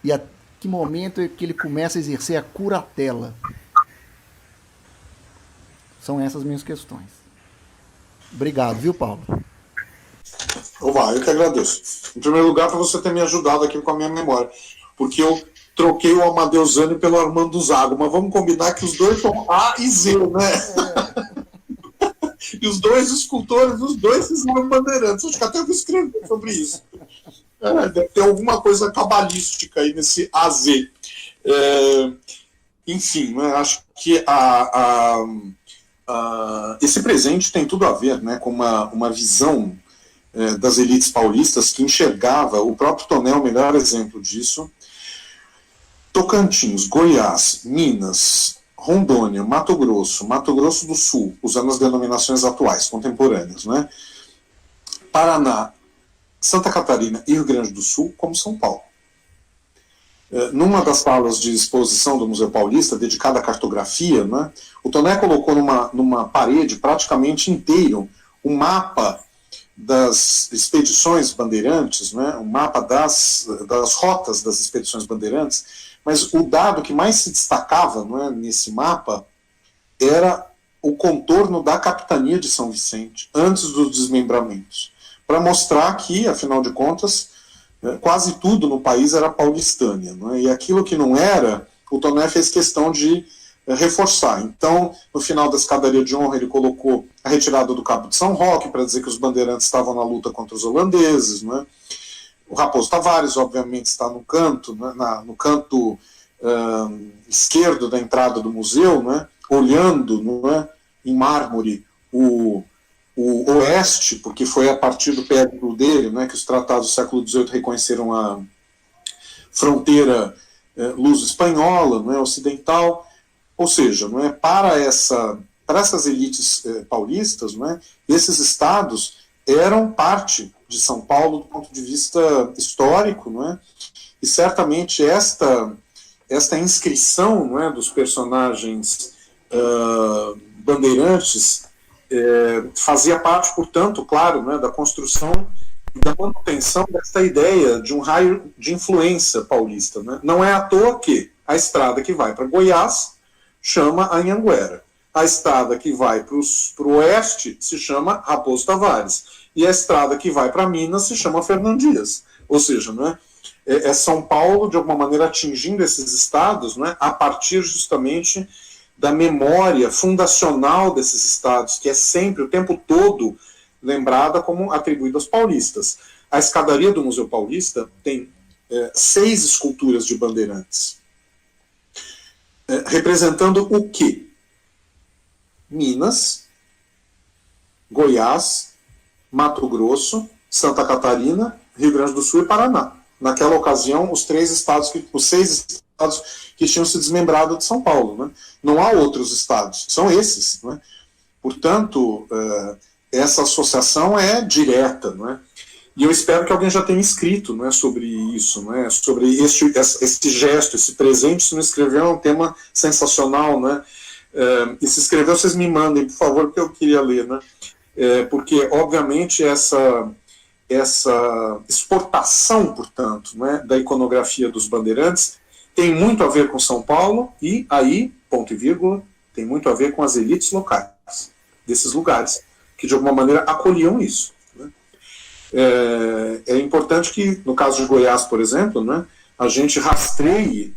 e a que momento é que ele começa a exercer a curatela. São essas minhas questões. Obrigado, viu, Paulo? Oba, eu que agradeço. Em primeiro lugar, para você ter me ajudado aqui com a minha memória, porque eu troquei o Amadeu Zani pelo Armando Zago, mas vamos combinar que os dois são A e Z, né? E os dois escultores, os dois fizeram bandeirantes. Acho que até vou escrever sobre isso. Deve ter alguma coisa cabalística aí nesse AZ. Enfim, né, acho que esse presente tem tudo a ver, né, com uma visão das elites paulistas que enxergava, o próprio Toné é o melhor exemplo disso, Tocantins, Goiás, Minas, Rondônia, Mato Grosso do Sul, usando as denominações atuais, contemporâneas, né? Paraná, Santa Catarina e Rio Grande do Sul, como São Paulo. Numa das salas de exposição do Museu Paulista, dedicada à cartografia, né, o Toné colocou numa parede praticamente inteiro um mapa das expedições bandeirantes, né, um mapa das rotas das expedições bandeirantes, mas o dado que mais se destacava, né, nesse mapa era o contorno da capitania de São Vicente, antes dos desmembramentos, para mostrar que, afinal de contas, quase tudo no país era paulistânia, né, e aquilo que não era, o Toné fez questão de reforçar. Então, no final da escadaria de honra, ele colocou a retirada do Cabo de São Roque, para dizer que os bandeirantes estavam na luta contra os holandeses, né. O Raposo Tavares, obviamente, está no canto, né, no canto esquerdo da entrada do museu, né, olhando, né, em mármore o oeste, porque foi a partir do périplo dele, né, que os tratados do século XVIII reconheceram a fronteira luso-espanhola, né, ocidental, ou seja, não é, para essas elites paulistas, né, esses estados eram parte de São Paulo do ponto de vista histórico, não é? E certamente esta inscrição, não é, dos personagens bandeirantes fazia parte, portanto, claro, né, da construção e da manutenção desta ideia de um raio de influência paulista. Né? Não é à toa que a estrada que vai para Goiás chama Anhanguera. A estrada que vai para o oeste se chama Raposo Tavares. E a estrada que vai para Minas se chama Fernão Dias. Ou seja, né, é São Paulo, de alguma maneira, atingindo esses estados, né, a partir justamente da memória fundacional desses estados, que é sempre, o tempo todo, lembrada como atribuída aos paulistas. A escadaria do Museu Paulista tem 6 esculturas de bandeirantes, representando o quê? Minas, Goiás, Mato Grosso, Santa Catarina, Rio Grande do Sul e Paraná. Naquela ocasião, os 6 estados que tinham se desmembrado de São Paulo. Né? Não há outros estados, são esses. Né? Portanto, essa associação é direta. Né? E eu espero que alguém já tenha escrito, né, sobre isso, né, sobre esse gesto, esse presente. Se não escreveu, é um tema sensacional. Né? E se escreveu, vocês me mandem, por favor, porque eu queria ler. Né? Porque, obviamente, essa exportação, portanto, né, da iconografia dos bandeirantes tem muito a ver com São Paulo e aí, ponto e vírgula, tem muito a ver com as elites locais desses lugares, que de alguma maneira acolhiam isso. Né? É importante que, no caso de Goiás, por exemplo, né, a gente rastreie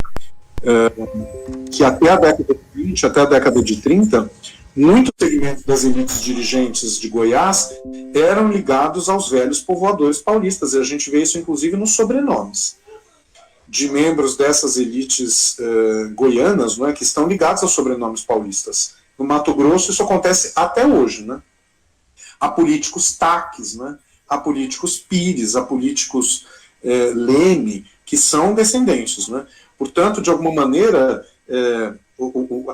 que até a década de 20, até a década de 30, muito segmento das elites dirigentes de Goiás eram ligados aos velhos povoadores paulistas, e a gente vê isso inclusive nos sobrenomes de membros dessas elites goianas, não é, que estão ligados aos sobrenomes paulistas. No Mato Grosso isso acontece até hoje. Né? Há políticos Taques, né? Há políticos Pires, há políticos Leme, que são descendentes. Né? Portanto, de alguma maneira,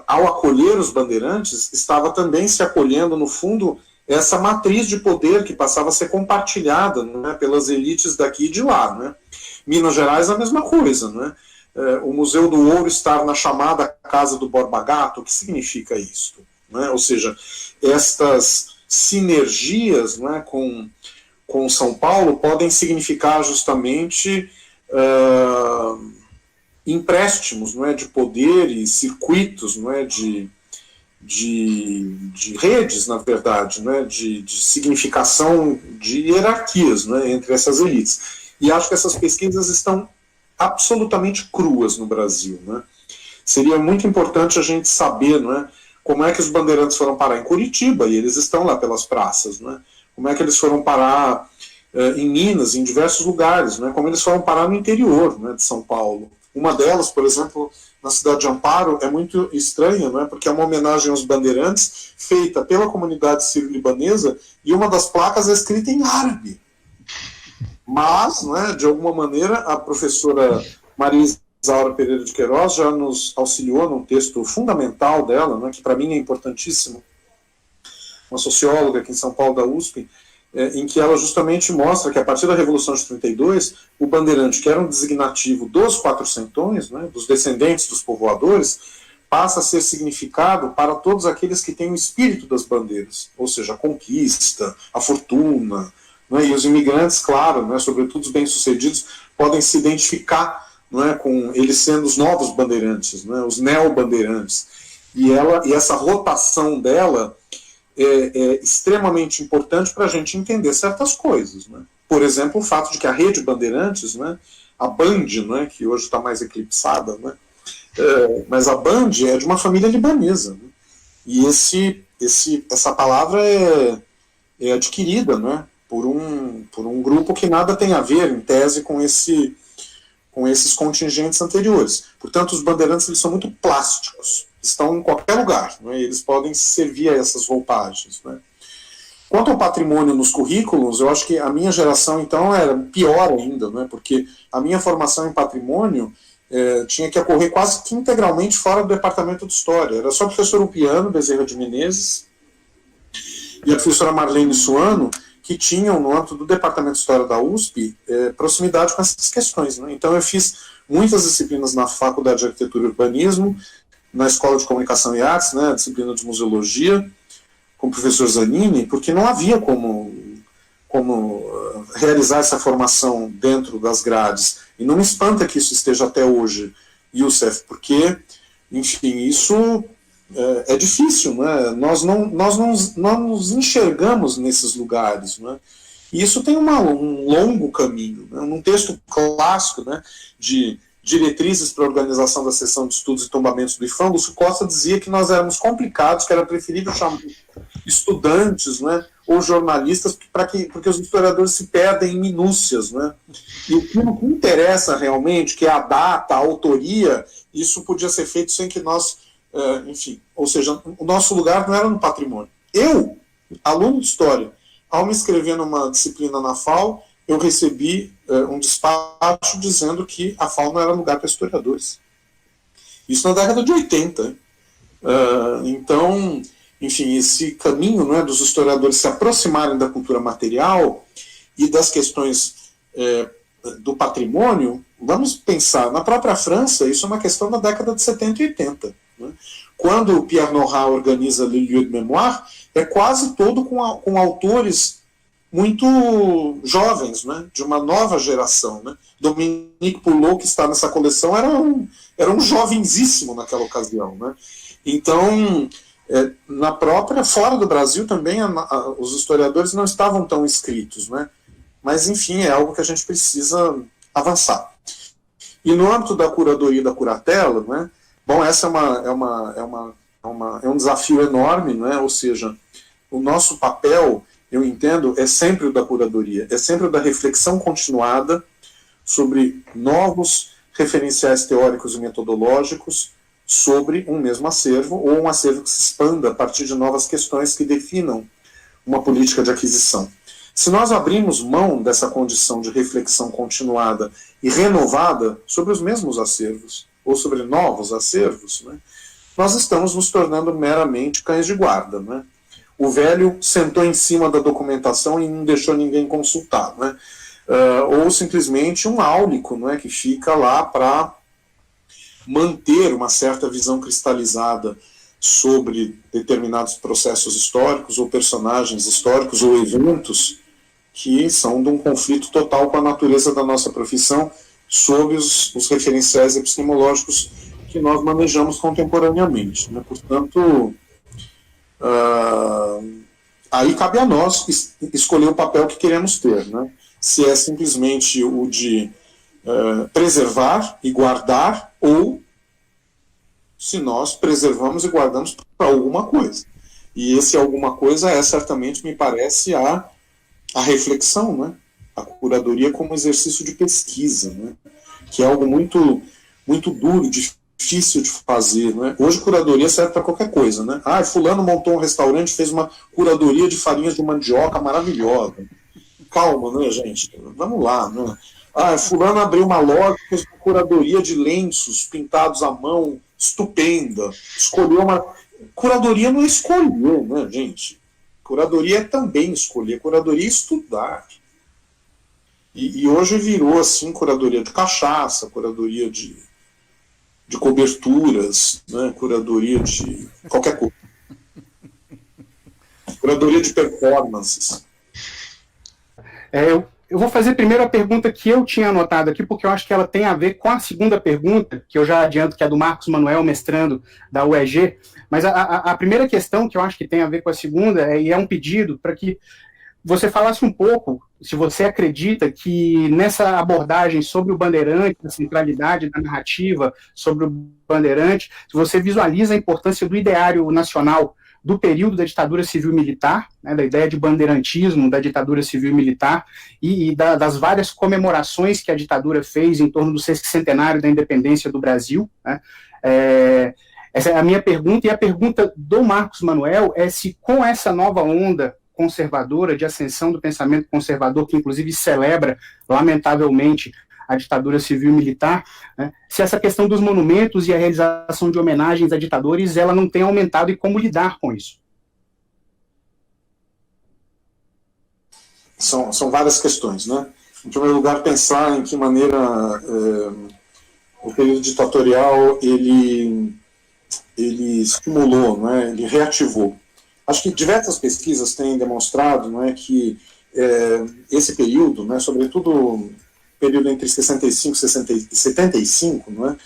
ao acolher os bandeirantes, estava também se acolhendo, no fundo, essa matriz de poder que passava a ser compartilhada, né, pelas elites daqui e de lá. Né? Minas Gerais, a mesma coisa. Né? O Museu do Ouro estar na chamada Casa do Borba Gato, o que significa isso? Né? Ou seja, estas sinergias, né, com São Paulo podem significar justamente empréstimos, não é, de poder e circuitos, não é, de redes, na verdade, não é, de significação de hierarquias, não é, entre essas elites. E acho que essas pesquisas estão absolutamente cruas no Brasil. Não é? Seria muito importante a gente saber, não é, como é que os bandeirantes foram parar em Curitiba, e eles estão lá pelas praças, não é? Como é que eles foram parar em Minas, em diversos lugares, não é? Como eles foram parar no interior, não é, de São Paulo. Uma delas, por exemplo, na cidade de Amparo, é muito estranha, não é? Porque é uma homenagem aos bandeirantes feita pela comunidade sírio-libanesa, e uma das placas é escrita em árabe. Mas, não é, de alguma maneira, a professora Maria Isaura Pereira de Queiroz já nos auxiliou num texto fundamental dela, né, que para mim é importantíssimo, uma socióloga aqui em São Paulo, da USP, em que ela justamente mostra que a partir da Revolução de 32, o bandeirante, que era um designativo dos quatrocentões, né, dos descendentes dos povoadores, passa a ser significado para todos aqueles que têm o espírito das bandeiras, ou seja, a conquista, a fortuna, né, e os imigrantes, claro, né, sobretudo os bem-sucedidos, podem se identificar, não é, com eles sendo os novos bandeirantes, né, os neo-bandeirantes. E essa rotação dela é extremamente importante para a gente entender certas coisas. Né? Por exemplo, o fato de que a Rede Bandeirantes, né, a Band, né, que hoje está mais eclipsada, né, mas a Band é de uma família libanesa. Né? E essa palavra é adquirida, né, por um grupo que nada tem a ver, em tese, com esses contingentes anteriores. Portanto, os bandeirantes eles são muito plásticos, estão em qualquer lugar, né? Eles podem servir a essas roupagens. Né? Quanto ao patrimônio nos currículos, eu acho que a minha geração, então, era pior ainda, né? Porque a minha formação em patrimônio tinha que ocorrer quase que integralmente fora do departamento de História. Era só o professor Upiano, Bezerra de Menezes, e a professora Marlene Suano, que tinham, no âmbito do Departamento de História da USP, proximidade com essas questões. Né? Então eu fiz muitas disciplinas na Faculdade de Arquitetura e Urbanismo, na Escola de Comunicação e Artes, né, a disciplina de Museologia, com o professor Zanini, porque não havia como realizar essa formação dentro das grades. E não me espanta que isso esteja até hoje, Youssef, porque, enfim, isso é difícil, né? Nós não nos enxergamos nesses lugares, né? E isso tem um longo caminho. Né? Num texto clássico, né, de diretrizes para a organização da seção de estudos e tombamentos do IFAM, Lúcio Costa dizia que nós éramos complicados, que era preferível chamar estudantes, né, ou jornalistas, porque os historiadores se perdem em minúcias, né? E o que interessa realmente, que é a data, a autoria, isso podia ser feito sem que nós, enfim, ou seja, o nosso lugar não era no patrimônio. Eu, aluno de História, ao me inscrever numa disciplina na FAO, eu recebi um despacho dizendo que a FAO não era lugar para historiadores. Isso na década de 80. Então, enfim, esse caminho, né, dos historiadores se aproximarem da cultura material e das questões do patrimônio, vamos pensar, na própria França, isso é uma questão da década de 70 e 80. Né? Quando o Pierre Nora organiza Le Lieu de Mémoire, é quase todo com autores muito jovens, né, de uma nova geração. Né? Dominique Poulot, que está nessa coleção, era um jovenzíssimo naquela ocasião. Né? Então, fora do Brasil também, os historiadores não estavam tão inscritos, né? Mas, enfim, é algo que a gente precisa avançar. E no âmbito da curadoria e da curatela, né, bom, essa é um desafio enorme, né? Ou seja, o nosso papel, eu entendo, é sempre o da curadoria, é sempre o da reflexão continuada sobre novos referenciais teóricos e metodológicos sobre um mesmo acervo, ou um acervo que se expanda a partir de novas questões que definam uma política de aquisição. Se nós abrimos mão dessa condição de reflexão continuada e renovada sobre os mesmos acervos, ou sobre novos acervos, né, nós estamos nos tornando meramente cães de guarda. Né? O velho sentou em cima da documentação e não deixou ninguém consultar. Né? Ou simplesmente um áulico, né, que fica lá para manter uma certa visão cristalizada sobre determinados processos históricos, ou personagens históricos, ou eventos que são de um conflito total com a natureza da nossa profissão, sob os referenciais epistemológicos que nós manejamos contemporaneamente. Né? Portanto, aí cabe a nós escolher o papel que queremos ter. Né? Se é simplesmente o de preservar e guardar, ou se nós preservamos e guardamos para alguma coisa. E esse alguma coisa certamente, me parece, a reflexão, né? A curadoria como exercício de pesquisa, né? Que é algo muito, muito duro, difícil de fazer. Né? Hoje curadoria serve para qualquer coisa. Né? Fulano montou um restaurante, fez uma curadoria de farinhas de mandioca maravilhosa. Calma, né, gente? Vamos lá, né? Fulano abriu uma loja, fez uma curadoria de lenços pintados à mão, estupenda. Escolheu uma... Curadoria não é escolher, né, gente? Curadoria é também escolher. Curadoria é estudar. E hoje virou, assim, curadoria de cachaça, curadoria de coberturas, né, curadoria de qualquer coisa. Curadoria de performances. Eu vou fazer primeiro a pergunta que eu tinha anotado aqui, porque eu acho que ela tem a ver com a segunda pergunta, que eu já adianto que é do Marcos Manuel, mestrando da UEG, mas a primeira questão que eu acho que tem a ver com a segunda, e é um pedido para que você falasse um pouco, se você acredita que nessa abordagem sobre o Bandeirante, a centralidade da narrativa sobre o Bandeirante, se você visualiza a importância do ideário nacional do período da ditadura civil-militar, né, da ideia de bandeirantismo da ditadura civil-militar e das várias comemorações que a ditadura fez em torno do 60º da independência do Brasil. Né. Essa é a minha pergunta, e a pergunta do Marcos Manuel é se com essa nova onda conservadora, de ascensão do pensamento conservador, que inclusive celebra, lamentavelmente, a ditadura civil-militar, né, se essa questão dos monumentos e a realização de homenagens a ditadores, ela não tem aumentado, e como lidar com isso? São várias questões, né? Em primeiro lugar, pensar em que maneira o período ditatorial ele estimulou, né, ele reativou. Acho que diversas pesquisas têm demonstrado, não é, que esse período, né, sobretudo o período entre 65 e 75, não é,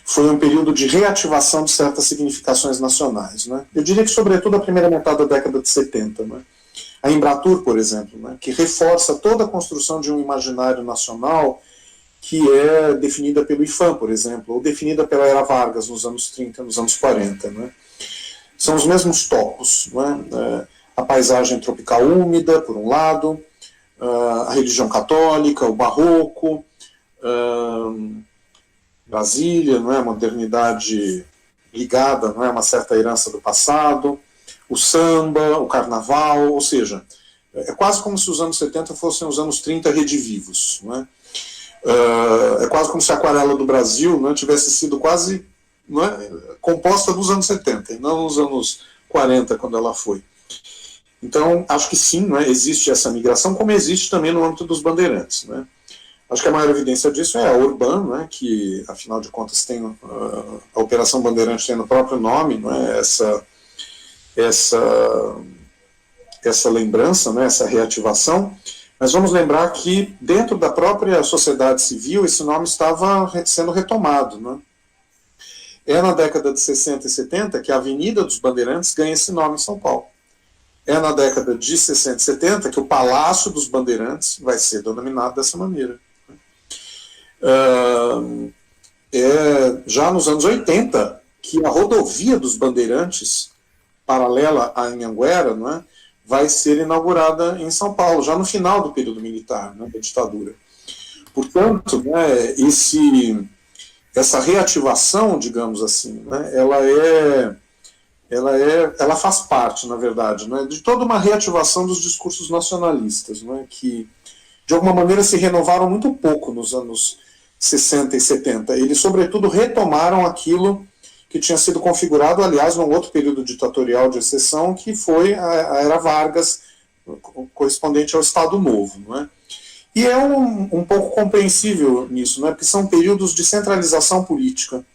foi um período de reativação de certas significações nacionais. Não é? Eu diria que, sobretudo, a primeira metade da década de 70. Não é? A Embratur, por exemplo, né, que reforça toda a construção de um imaginário nacional que é definida pelo IFAM, por exemplo, ou definida pela Era Vargas nos anos 30, nos anos 40. Né? São os mesmos topos. Né? A paisagem tropical úmida, por um lado, a religião católica, o barroco, Brasília, não é? A modernidade ligada, não é? A uma certa herança do passado, o samba, o carnaval, ou seja, é quase como se os anos 70 fossem os anos 30 redivivos. Não é? É quase como se a Aquarela do Brasil, não é, tivesse sido quase, não é, composta nos anos 70, e não nos anos 40, quando ela foi. Então, acho que sim, não é, existe essa migração, como existe também no âmbito dos bandeirantes. Não é? Acho que a maior evidência disso é a Urban, não é, que, afinal de contas, tem a Operação Bandeirante tem no próprio nome, não é, essa lembrança, né, essa reativação, mas vamos lembrar que dentro da própria sociedade civil esse nome estava sendo retomado. Né? É na década de 60 e 70 que a Avenida dos Bandeirantes ganha esse nome em São Paulo. É na década de 60 e 70 que o Palácio dos Bandeirantes vai ser denominado dessa maneira. Já nos anos 80 que a rodovia dos Bandeirantes, paralela à Anhanguera, não é, vai ser inaugurada em São Paulo, já no final do período militar, né, da ditadura. Portanto, né, essa reativação, digamos assim, né, ela faz parte, na verdade, né, de toda uma reativação dos discursos nacionalistas, né, que, de alguma maneira, se renovaram muito pouco nos anos 60 e 70. Eles, sobretudo, retomaram aquilo que tinha sido configurado, aliás, num outro período ditatorial de exceção, que foi a Era Vargas, correspondente ao Estado Novo. Não é? E é um pouco compreensível nisso, não é? Porque são períodos de centralização política.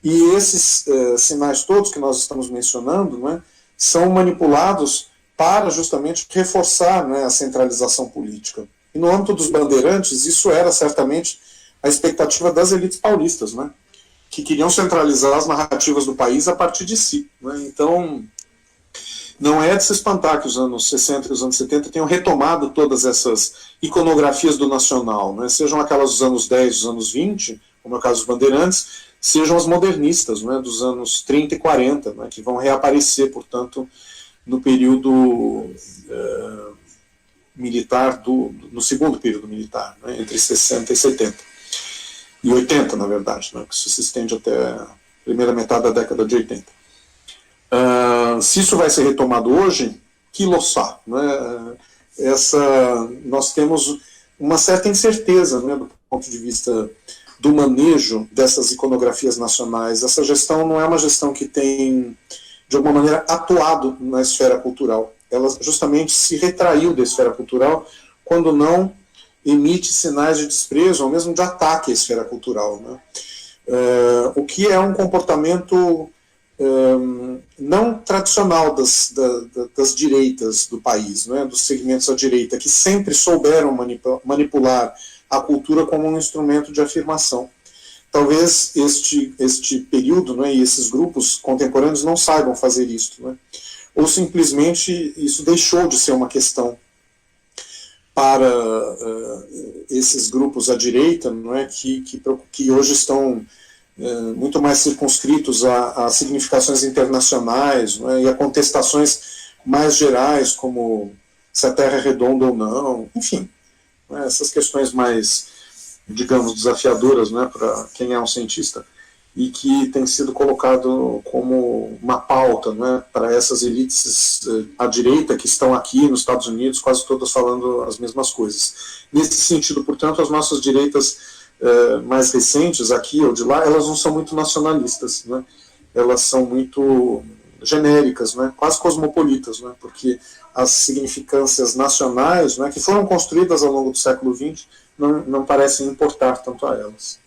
E esses sinais todos que nós estamos mencionando, não é, são manipulados para justamente reforçar, né, a centralização política. E no âmbito dos bandeirantes, isso era certamente a expectativa das elites paulistas, né? Que queriam centralizar as narrativas do país a partir de si. Né? Então, não é de se espantar que os anos 60 e os anos 70 tenham retomado todas essas iconografias do nacional, né? Sejam aquelas dos anos 10, dos anos 20, como é o caso dos bandeirantes, sejam as modernistas, né, dos anos 30 e 40, né, que vão reaparecer, portanto, no período militar, no segundo período militar, né, entre 60 e 70. E 80, na verdade, né, que isso se estende até a primeira metade da década de 80. Se isso vai ser retomado hoje, quiloçá. Né, nós temos uma certa incerteza, né, do ponto de vista do manejo dessas iconografias nacionais. Essa gestão não é uma gestão que tem, de alguma maneira, atuado na esfera cultural. Ela justamente se retraiu da esfera cultural quando não emite sinais de desprezo ou mesmo de ataque à esfera cultural. Né? O que é um comportamento não tradicional das direitas do país, né? Dos segmentos à direita, que sempre souberam manipular a cultura como um instrumento de afirmação. Talvez este período, né, e esses grupos contemporâneos não saibam fazer isso, né? Ou simplesmente isso deixou de ser uma questão para esses grupos à direita, não é, que hoje estão muito mais circunscritos a significações internacionais, não é, e a contestações mais gerais, como se a Terra é redonda ou não, enfim, né, essas questões mais, digamos, desafiadoras, né, para quem é um cientista, e que tem sido colocado como uma pauta, né, para essas elites à direita que estão aqui nos Estados Unidos, quase todas falando as mesmas coisas. Nesse sentido, portanto, as nossas direitas mais recentes, aqui ou de lá, elas não são muito nacionalistas, né, elas são muito genéricas, né, quase cosmopolitas, né, porque as significâncias nacionais, né, que foram construídas ao longo do século XX não parecem importar tanto a elas.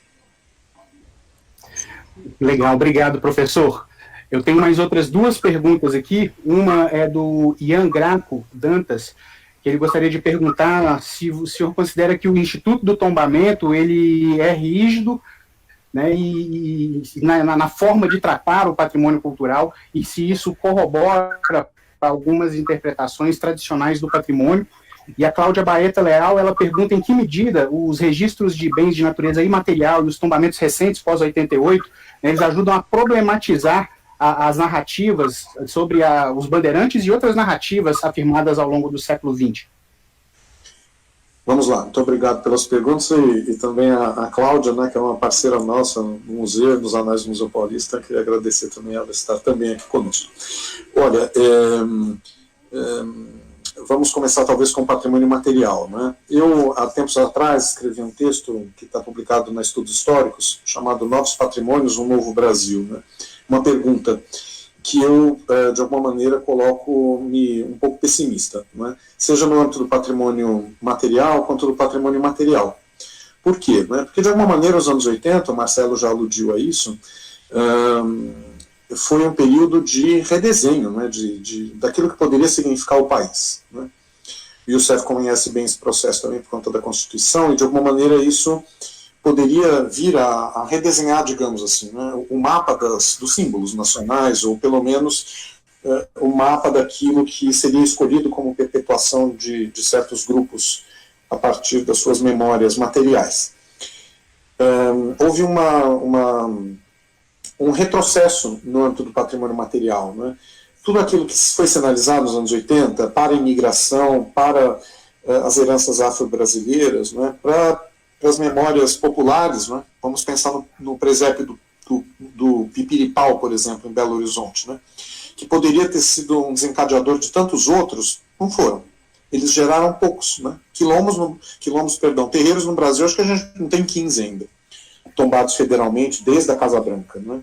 Legal, obrigado, professor. Eu tenho mais outras duas perguntas aqui. Uma é do Ian Graco Dantas, que ele gostaria de perguntar se o senhor considera que o Instituto do Tombamento ele é rígido, né, e na forma de tratar o patrimônio cultural, e se isso corrobora algumas interpretações tradicionais do patrimônio. E a Cláudia Baeta Leal, ela pergunta em que medida os registros de bens de natureza imaterial e os tombamentos recentes, pós-88, eles ajudam a problematizar as narrativas sobre os bandeirantes e outras narrativas afirmadas ao longo do século XX. Vamos lá, muito obrigado pelas perguntas e também a Cláudia, né, que é uma parceira nossa no museu, nos Anais do Museu Paulista, queria agradecer também ela estar também aqui conosco. Olha, vamos começar talvez com o patrimônio material, né? Eu, há tempos atrás, escrevi um texto que está publicado na Estudos Históricos, chamado Novos Patrimônios, um Novo Brasil, né? Uma pergunta que eu, de alguma maneira, coloco-me um pouco pessimista, né? Seja no âmbito do patrimônio material quanto do patrimônio imaterial. Por quê? Né? Porque, de alguma maneira, os anos 80, o Marcelo já aludiu a isso, foi um período de redesenho, né, daquilo que poderia significar o país. Né? E o Youssef conhece bem esse processo também por conta da Constituição, e de alguma maneira isso poderia vir a redesenhar, digamos assim, né, o mapa dos símbolos nacionais, ou pelo menos o mapa daquilo que seria escolhido como perpetuação de certos grupos a partir das suas memórias materiais. Houve um retrocesso no âmbito do patrimônio material, né? Tudo aquilo que foi sinalizado nos anos 80 para a imigração, para as heranças afro-brasileiras, né? Para as memórias populares, né? Vamos pensar no presépio do Pipiripau, por exemplo, em Belo Horizonte, né? Que poderia ter sido um desencadeador de tantos outros, não foram. Eles geraram poucos, né? Terreiros no Brasil, acho que a gente não tem 15 ainda, tombados federalmente desde a Casa Branca, né?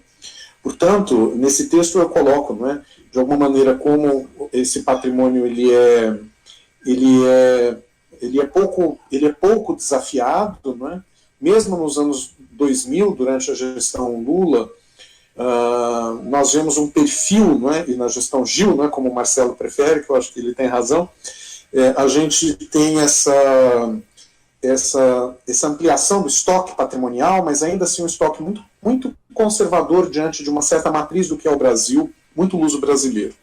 Portanto, nesse texto eu coloco, né, de alguma maneira, como esse patrimônio ele é pouco desafiado, né? Mesmo nos anos 2000, durante a gestão Lula, nós vemos um perfil, né, e na gestão Gil, né, como o Marcelo prefere, que eu acho que ele tem razão, a gente tem essa ampliação do estoque patrimonial, mas ainda assim um estoque muito, muito conservador diante de uma certa matriz do que é o Brasil, muito luso-brasileiro.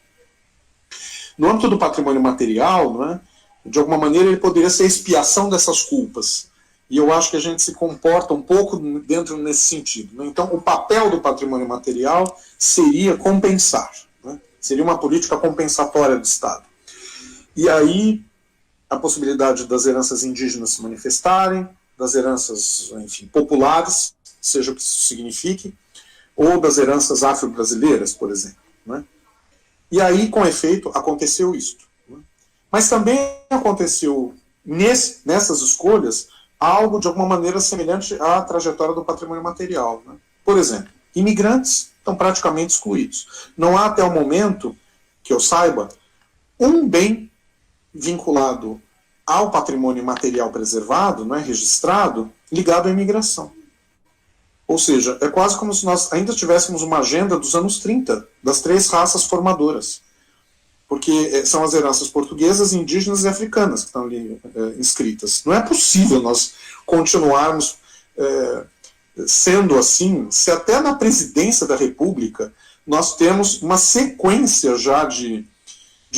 No âmbito do patrimônio material, né, de alguma maneira ele poderia ser a expiação dessas culpas, e eu acho que a gente se comporta um pouco dentro nesse sentido, né? Então o papel do patrimônio material seria compensar, né? Seria uma política compensatória do Estado. E aí a possibilidade das heranças indígenas se manifestarem, das heranças, enfim, populares, seja o que isso signifique, ou das heranças afro-brasileiras, por exemplo, né? E aí, com efeito, aconteceu isto, né? Mas também aconteceu, nessas escolhas, algo de alguma maneira semelhante à trajetória do patrimônio material, né? Por exemplo, imigrantes estão praticamente excluídos. Não há, até o momento, que eu saiba, um bem vinculado ao patrimônio material preservado, não é, registrado, ligado à imigração. Ou seja, é quase como se nós ainda tivéssemos uma agenda dos anos 30, das 3 raças formadoras. Porque são as heranças portuguesas, indígenas e africanas que estão ali inscritas. Não é possível nós continuarmos sendo assim, se até na presidência da República nós temos uma sequência já de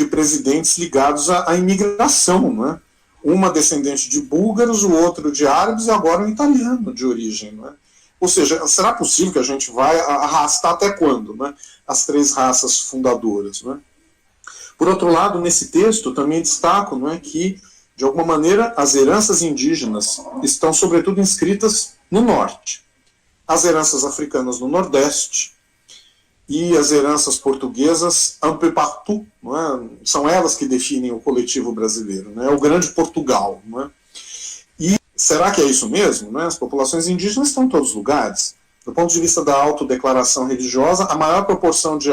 presidentes ligados à imigração, né? Uma descendente de búlgaros, o outro de árabes e agora um italiano de origem, né? Ou seja, será possível que a gente vai arrastar até quando, né, as 3 raças fundadoras, né? Por outro lado, nesse texto também destaco, não é, que, de alguma maneira, as heranças indígenas estão sobretudo inscritas no norte, as heranças africanas no nordeste, e as heranças portuguesas un peu partout, não é? São elas que definem o coletivo brasileiro, né? É o grande Portugal. Não é? E será que é isso mesmo? Não é? As populações indígenas estão em todos os lugares. Do ponto de vista da autodeclaração religiosa, a maior proporção de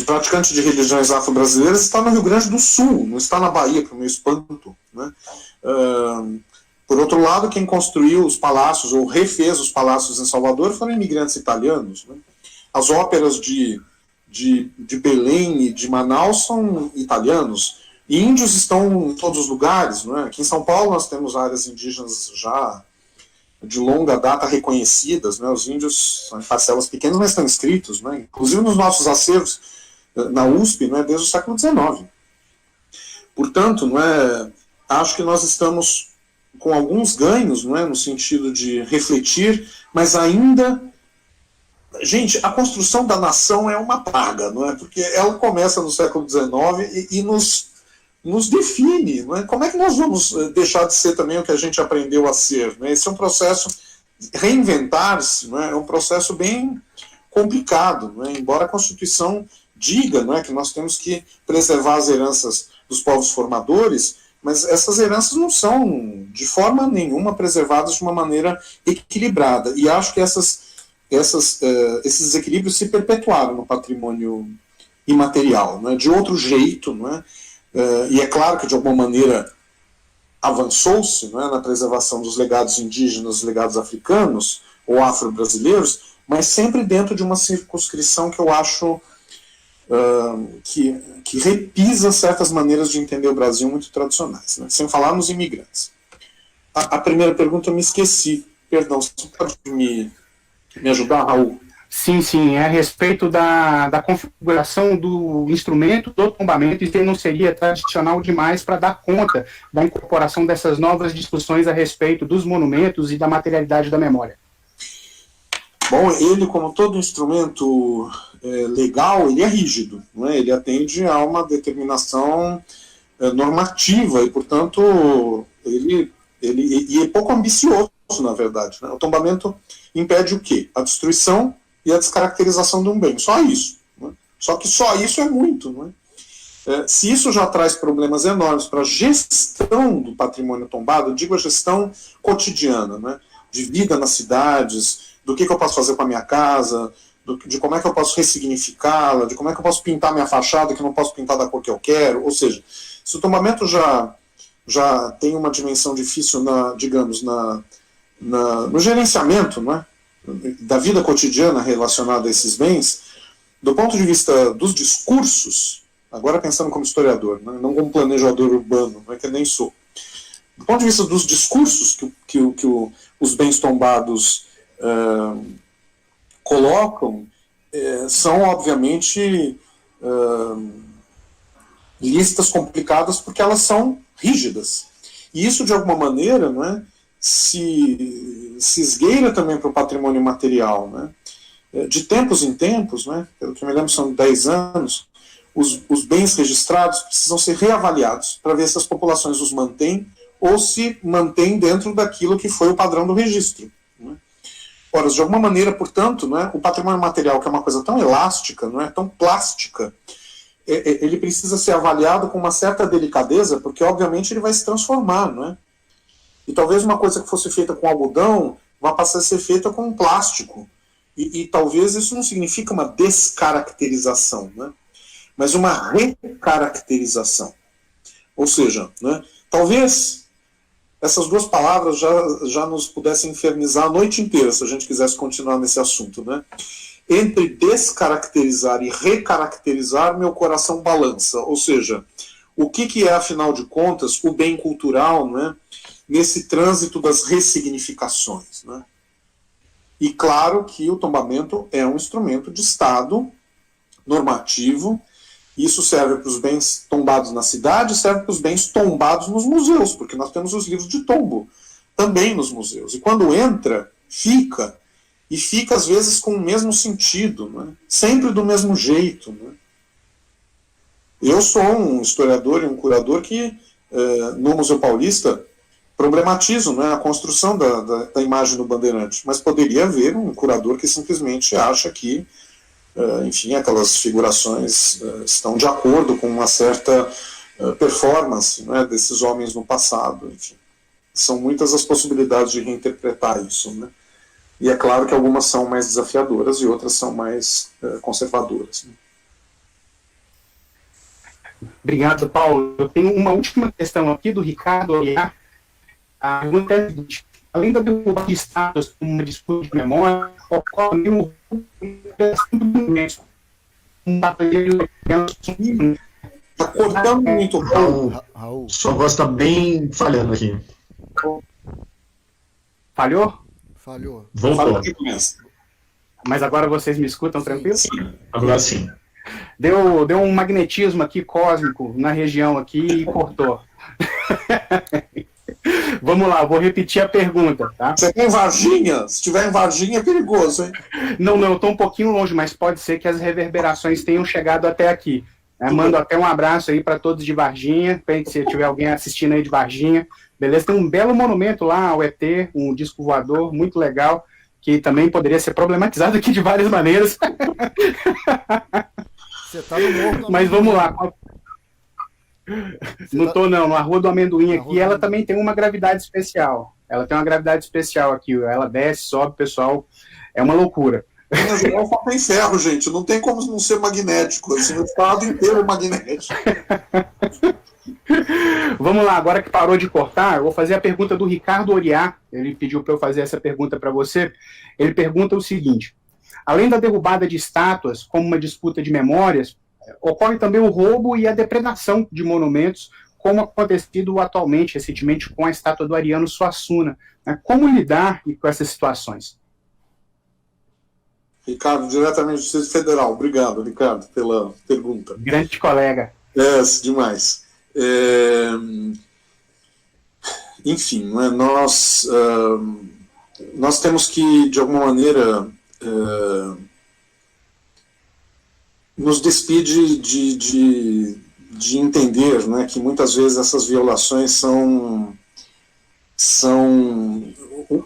praticantes de religiões afro-brasileiras está no Rio Grande do Sul, não está na Bahia, para o meu espanto, né? Por outro lado, quem construiu os palácios, ou refez os palácios em Salvador, foram imigrantes italianos, né? As óperas de Belém e de Manaus são italianos. E índios estão em todos os lugares, não é? Aqui em São Paulo nós temos áreas indígenas já de longa data reconhecidas, né? Os índios são em parcelas pequenas, mas estão inscritos, né? Inclusive nos nossos acervos na USP, não é, desde o século XIX. Portanto, não é, acho que nós estamos com alguns ganhos, não é, no sentido de refletir, mas ainda... Gente, a construção da nação é uma praga, não é? Porque ela começa no século XIX e nos define, não é? Como é que nós vamos deixar de ser também o que a gente aprendeu a ser? Né? Esse é um processo, reinventar-se, não é? É um processo bem complicado, não é? Embora a Constituição diga, não é, que nós temos que preservar as heranças dos povos formadores, mas essas heranças não são de forma nenhuma preservadas de uma maneira equilibrada. E acho que esses desequilíbrios se perpetuaram no patrimônio imaterial, não é? De outro jeito, não é? E é claro que de alguma maneira avançou-se, não é, na preservação dos legados indígenas, legados africanos ou afro-brasileiros, mas sempre dentro de uma circunscrição que eu acho que repisa certas maneiras de entender o Brasil muito tradicionais, né? Sem falar nos imigrantes. A primeira pergunta eu me esqueci, perdão, você pode me ajudar, Raul? Sim, é a respeito da configuração do instrumento do tombamento, e se não seria tradicional demais para dar conta da incorporação dessas novas discussões a respeito dos monumentos e da materialidade da memória. Bom, ele, como todo instrumento legal, ele é rígido, não é? Ele atende a uma determinação normativa e, portanto, ele é pouco ambicioso, na verdade, né? O tombamento impede o quê? A destruição e a descaracterização de um bem, só isso, né? Só que só isso é muito, não é? Se isso já traz problemas enormes para a gestão do patrimônio tombado, eu digo a gestão cotidiana, né? De vida nas cidades, do que eu posso fazer com a minha casa, de como é que eu posso ressignificá-la, de como é que eu posso pintar minha fachada que eu não posso pintar da cor que eu quero. Ou seja, se o tombamento já tem uma dimensão difícil, digamos, no gerenciamento, não é? Da vida cotidiana relacionada a esses bens, do ponto de vista dos discursos, agora pensando como historiador, né? Não como planejador urbano, não é que eu nem sou. Do ponto de vista dos discursos que os bens tombados colocam, são obviamente listas complicadas porque elas são rígidas. E isso, de alguma maneira, não é, se esgueira também para o patrimônio material. Né? De tempos em tempos, né, pelo que me lembro são 10 anos, os bens registrados precisam ser reavaliados para ver se as populações os mantêm ou se mantêm dentro daquilo que foi o padrão do registro. Né? Ora, de alguma maneira, portanto, né, o patrimônio material, que é uma coisa tão elástica, não é, tão plástica, ele precisa ser avaliado com uma certa delicadeza, porque, obviamente, ele vai se transformar, não é? E talvez uma coisa que fosse feita com algodão vá passar a ser feita com plástico. E talvez isso não signifique uma descaracterização, né? Mas uma recaracterização. Ou seja, né, talvez essas duas palavras já nos pudessem infernizar a noite inteira, se a gente quisesse continuar nesse assunto, né? Entre descaracterizar e recaracterizar, meu coração balança. Ou seja, o que é, afinal de contas, o bem cultural, né, nesse trânsito das ressignificações? Né? E claro que o tombamento é um instrumento de Estado normativo. Isso serve para os bens tombados na cidade, serve para os bens tombados nos museus, porque nós temos os livros de tombo também nos museus. E quando entra, fica. E fica, às vezes, com o mesmo sentido, né? Sempre do mesmo jeito. Né? Eu sou um historiador e um curador que, no Museu Paulista, problematizo, né, a construção da imagem do Bandeirante, mas poderia haver um curador que simplesmente acha que, enfim, aquelas figurações estão de acordo com uma certa performance, né, desses homens no passado. Enfim. São muitas as possibilidades de reinterpretar isso, né? E é claro que algumas são mais desafiadoras e outras são mais conservadoras. Né? Obrigado, Paulo. Eu tenho uma última questão aqui do Ricardo Aguiar. A pergunta é a seguinte: além da derruba de status como uma disputa de memória, ocorre um Está cortando muito, Raul. Sua voz está bem falhando aqui. Falhou? Falhou. Voltou. Mas agora vocês me escutam tranquilo? Sim. Agora sim. Deu um magnetismo aqui cósmico na região aqui e cortou. Vamos lá, vou repetir a pergunta, tá? Você tem Varginha? Se tiver em Varginha é perigoso, hein? Não, eu estou um pouquinho longe, mas pode ser que as reverberações tenham chegado até aqui. Mando até um abraço aí para todos de Varginha, se tiver alguém assistindo aí de Varginha, beleza? Tem um belo monumento lá ao ET, um disco voador muito legal, que também poderia ser problematizado aqui de várias maneiras. Você tá no morro do Mas vamos lá. Você Não tá- tô não, na Rua do Amendoim Na aqui, Rua do ela Amendoim. também tem uma gravidade especial. Ela tem uma gravidade especial aqui, ela desce, sobe, pessoal, é uma loucura. Minas Gerais só tem ferro, gente. Não tem como não ser magnético. Assim, o estado inteiro é magnético. Vamos lá, agora que parou de cortar, eu vou fazer a pergunta do Ricardo Oriá. Ele pediu para eu fazer essa pergunta para você. Ele pergunta o seguinte: além da derrubada de estátuas, como uma disputa de memórias, ocorre também o roubo e a depredação de monumentos, como acontecido atualmente, recentemente, com a estátua do Ariano Suassuna. Como lidar com essas situações? Ricardo, diretamente do Distrito Federal. Obrigado, Ricardo, pela pergunta. Grande colega. Demais. Enfim, né, nós temos que, de alguma maneira, nos despedir de entender, né, que muitas vezes essas violações são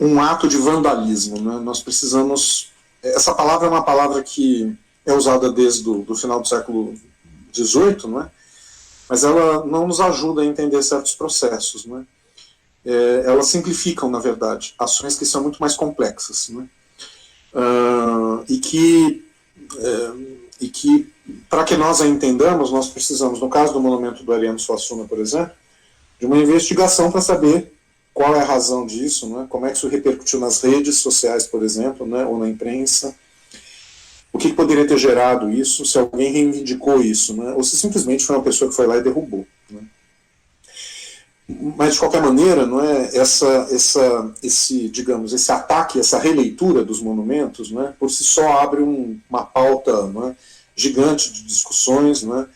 um ato de vandalismo. Né? Nós precisamos... Essa palavra é uma palavra que é usada desde o final do século XVIII, né? Mas ela não nos ajuda a entender certos processos. Né? Elas simplificam, na verdade, ações que são muito mais complexas. Né? E que para que nós a entendamos, nós precisamos, no caso do monumento do Ariano Suassuna, por exemplo, de uma investigação para saber qual é a razão disso, né? Como é que isso repercutiu nas redes sociais, por exemplo, né? Ou na imprensa, o que poderia ter gerado isso, se alguém reivindicou isso, né? Ou se simplesmente foi uma pessoa que foi lá e derrubou. Né? Mas, de qualquer maneira, não é, esse ataque, essa releitura dos monumentos, né, por si só abre uma pauta, não é, gigante de discussões. Não é?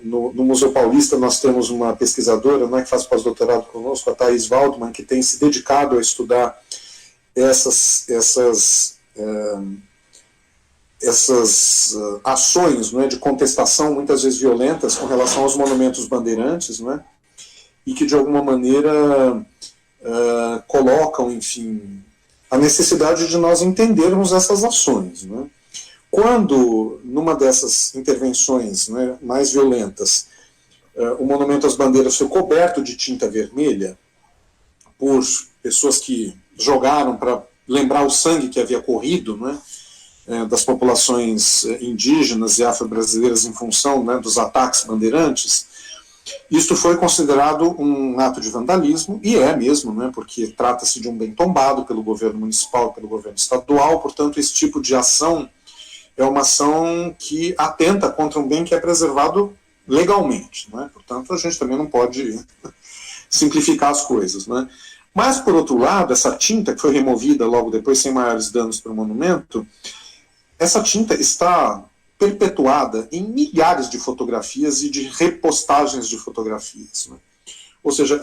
No Museu Paulista nós temos uma pesquisadora, né, que faz pós-doutorado conosco, a Thaís Waldman, que tem se dedicado a estudar essas ações, não é, de contestação, muitas vezes violentas, com relação aos monumentos bandeirantes, não é, e que de alguma maneira colocam, enfim, a necessidade de nós entendermos essas ações. Não é. Quando, numa dessas intervenções, né, mais violentas, o monumento às bandeiras foi coberto de tinta vermelha por pessoas que jogaram para lembrar o sangue que havia corrido, né, das populações indígenas e afro-brasileiras em função, né, dos ataques bandeirantes, isto foi considerado um ato de vandalismo, e é mesmo, né, porque trata-se de um bem tombado pelo governo municipal, pelo governo estadual, portanto esse tipo de ação é uma ação que atenta contra um bem que é preservado legalmente. Né? Portanto, a gente também não pode simplificar as coisas. Né? Mas, por outro lado, essa tinta que foi removida logo depois, sem maiores danos para o monumento, essa tinta está perpetuada em milhares de fotografias e de repostagens de fotografias. Né? Ou seja,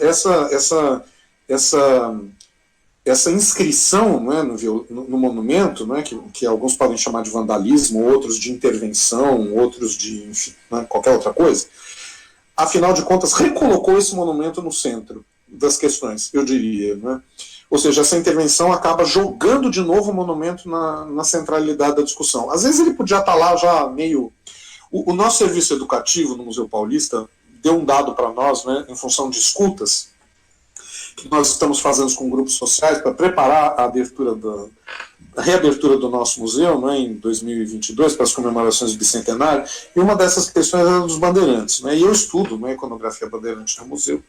essa inscrição, né, no monumento, né, que alguns podem chamar de vandalismo, outros de intervenção, outros de, enfim, né, qualquer outra coisa, afinal de contas, recolocou esse monumento no centro das questões, eu diria. Né? Ou seja, essa intervenção acaba jogando de novo o monumento na centralidade da discussão. Às vezes ele podia estar lá já meio... O nosso serviço educativo no Museu Paulista deu um dado para nós, né, em função de escutas, que nós estamos fazendo com grupos sociais para preparar a reabertura do nosso museu, né, em 2022, para as comemorações do bicentenário, e uma dessas questões era dos bandeirantes. Né, e eu estudo, né, iconografia bandeirante no museu.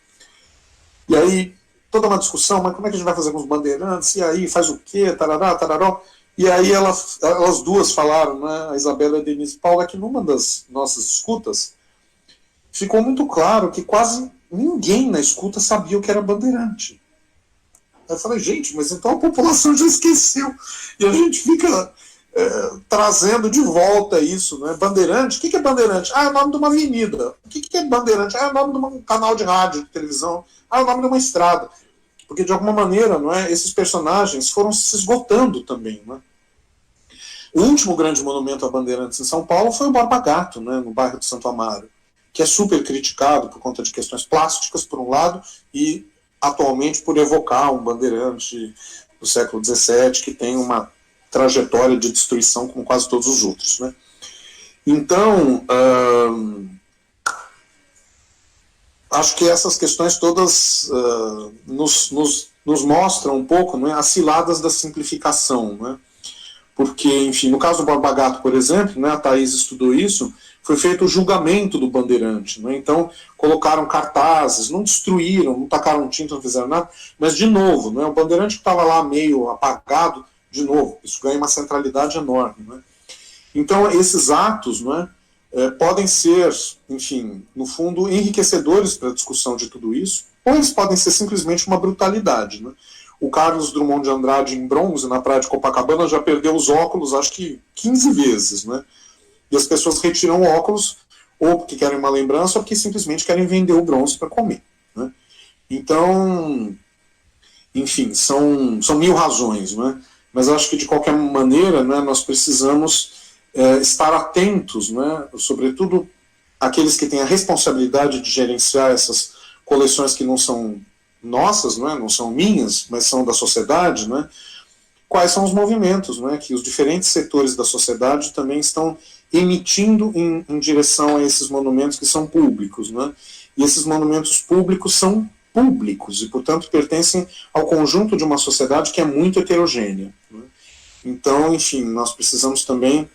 E aí, toda uma discussão, mas como é que a gente vai fazer com os bandeirantes? E aí, faz o quê? Tarará, tararó. E aí elas duas falaram, né, a Isabela e a Denise Paula, que numa das nossas escutas ficou muito claro que quase ninguém na escuta sabia o que era bandeirante. Eu falei, gente, mas então a população já esqueceu. E a gente fica trazendo de volta isso, né? Bandeirante, o que é Bandeirante? É o nome de uma avenida. O que é Bandeirante? É o nome de um canal de rádio, de televisão. É o nome de uma estrada. Porque, de alguma maneira, não é, esses personagens foram se esgotando também. Né? O último grande monumento a Bandeirantes em São Paulo foi o Borba Gato, né, no bairro de Santo Amaro, que é super criticado por conta de questões plásticas, por um lado, e atualmente por evocar um bandeirante do século XVII que tem uma trajetória de destruição como quase todos os outros. Né? Então, acho que essas questões todas nos mostram um pouco, né, as ciladas da simplificação. Né? Porque, enfim, no caso do Borba Gato, por exemplo, né, a Thaís estudou isso, foi feito o julgamento do bandeirante. Né? Então, colocaram cartazes, não destruíram, não tacaram tinta, não fizeram nada, mas, de novo, né, o bandeirante que estava lá meio apagado, de novo, isso ganha uma centralidade enorme. Né? Então, esses atos, né, podem ser, enfim, no fundo, enriquecedores para a discussão de tudo isso, ou eles podem ser simplesmente uma brutalidade. Né? O Carlos Drummond de Andrade, em Bronze, na praia de Copacabana, já perdeu os óculos, acho que 15 vezes. Né? E as pessoas retiram o óculos, ou porque querem uma lembrança, ou porque simplesmente querem vender o bronze para comer. Né? Então, enfim, são 1000 razões. Né? Mas acho que, de qualquer maneira, né, nós precisamos estar atentos, né, sobretudo aqueles que têm a responsabilidade de gerenciar essas coleções que não são nossas, não são minhas, mas são da sociedade, né, quais são os movimentos, né, que os diferentes setores da sociedade também estão emitindo em direção a esses monumentos que são públicos. Né, e esses monumentos públicos são públicos e, portanto, pertencem ao conjunto de uma sociedade que é muito heterogênea. Né. Então, enfim, nós precisamos também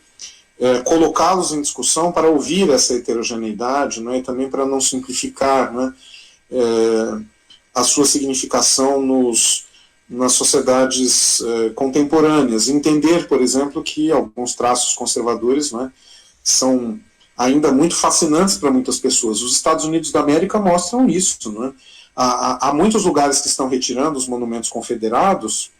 colocá-los em discussão para ouvir essa heterogeneidade, né, e também para não simplificar, né, a sua significação nas sociedades contemporâneas. Entender, por exemplo, que alguns traços conservadores, né, são ainda muito fascinantes para muitas pessoas. Os Estados Unidos da América mostram isso. Né? Há muitos lugares que estão retirando os monumentos confederados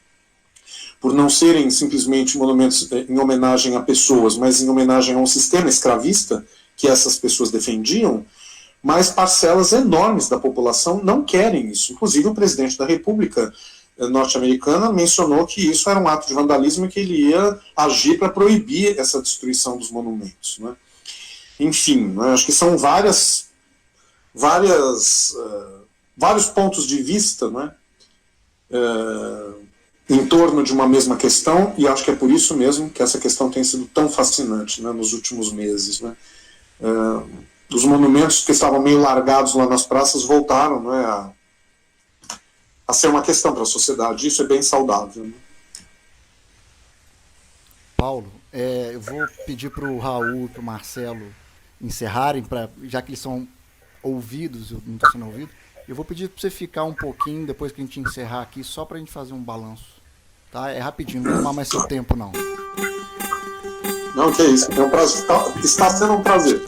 por não serem simplesmente monumentos em homenagem a pessoas, mas em homenagem a um sistema escravista que essas pessoas defendiam, mas parcelas enormes da população não querem isso. Inclusive o presidente da República norte-americana mencionou que isso era um ato de vandalismo e que ele ia agir para proibir essa destruição dos monumentos. Né? Enfim, né, acho que são vários pontos de vista, né, em torno de uma mesma questão, e acho que é por isso mesmo que essa questão tem sido tão fascinante, né, nos últimos meses. Né. Os monumentos que estavam meio largados lá nas praças voltaram, né, a ser uma questão para a sociedade. Isso é bem saudável. Né. Paulo, eu vou pedir para o Raul e para o Marcelo encerrarem, já que eles são ouvidos, eu não estou sendo ouvido, eu vou pedir para você ficar um pouquinho, depois que a gente encerrar aqui, só para a gente fazer um balanço. Tá? É rapidinho, não vou tomar mais seu tempo, não. Não, que é isso. É um prazer. Está sendo um prazer.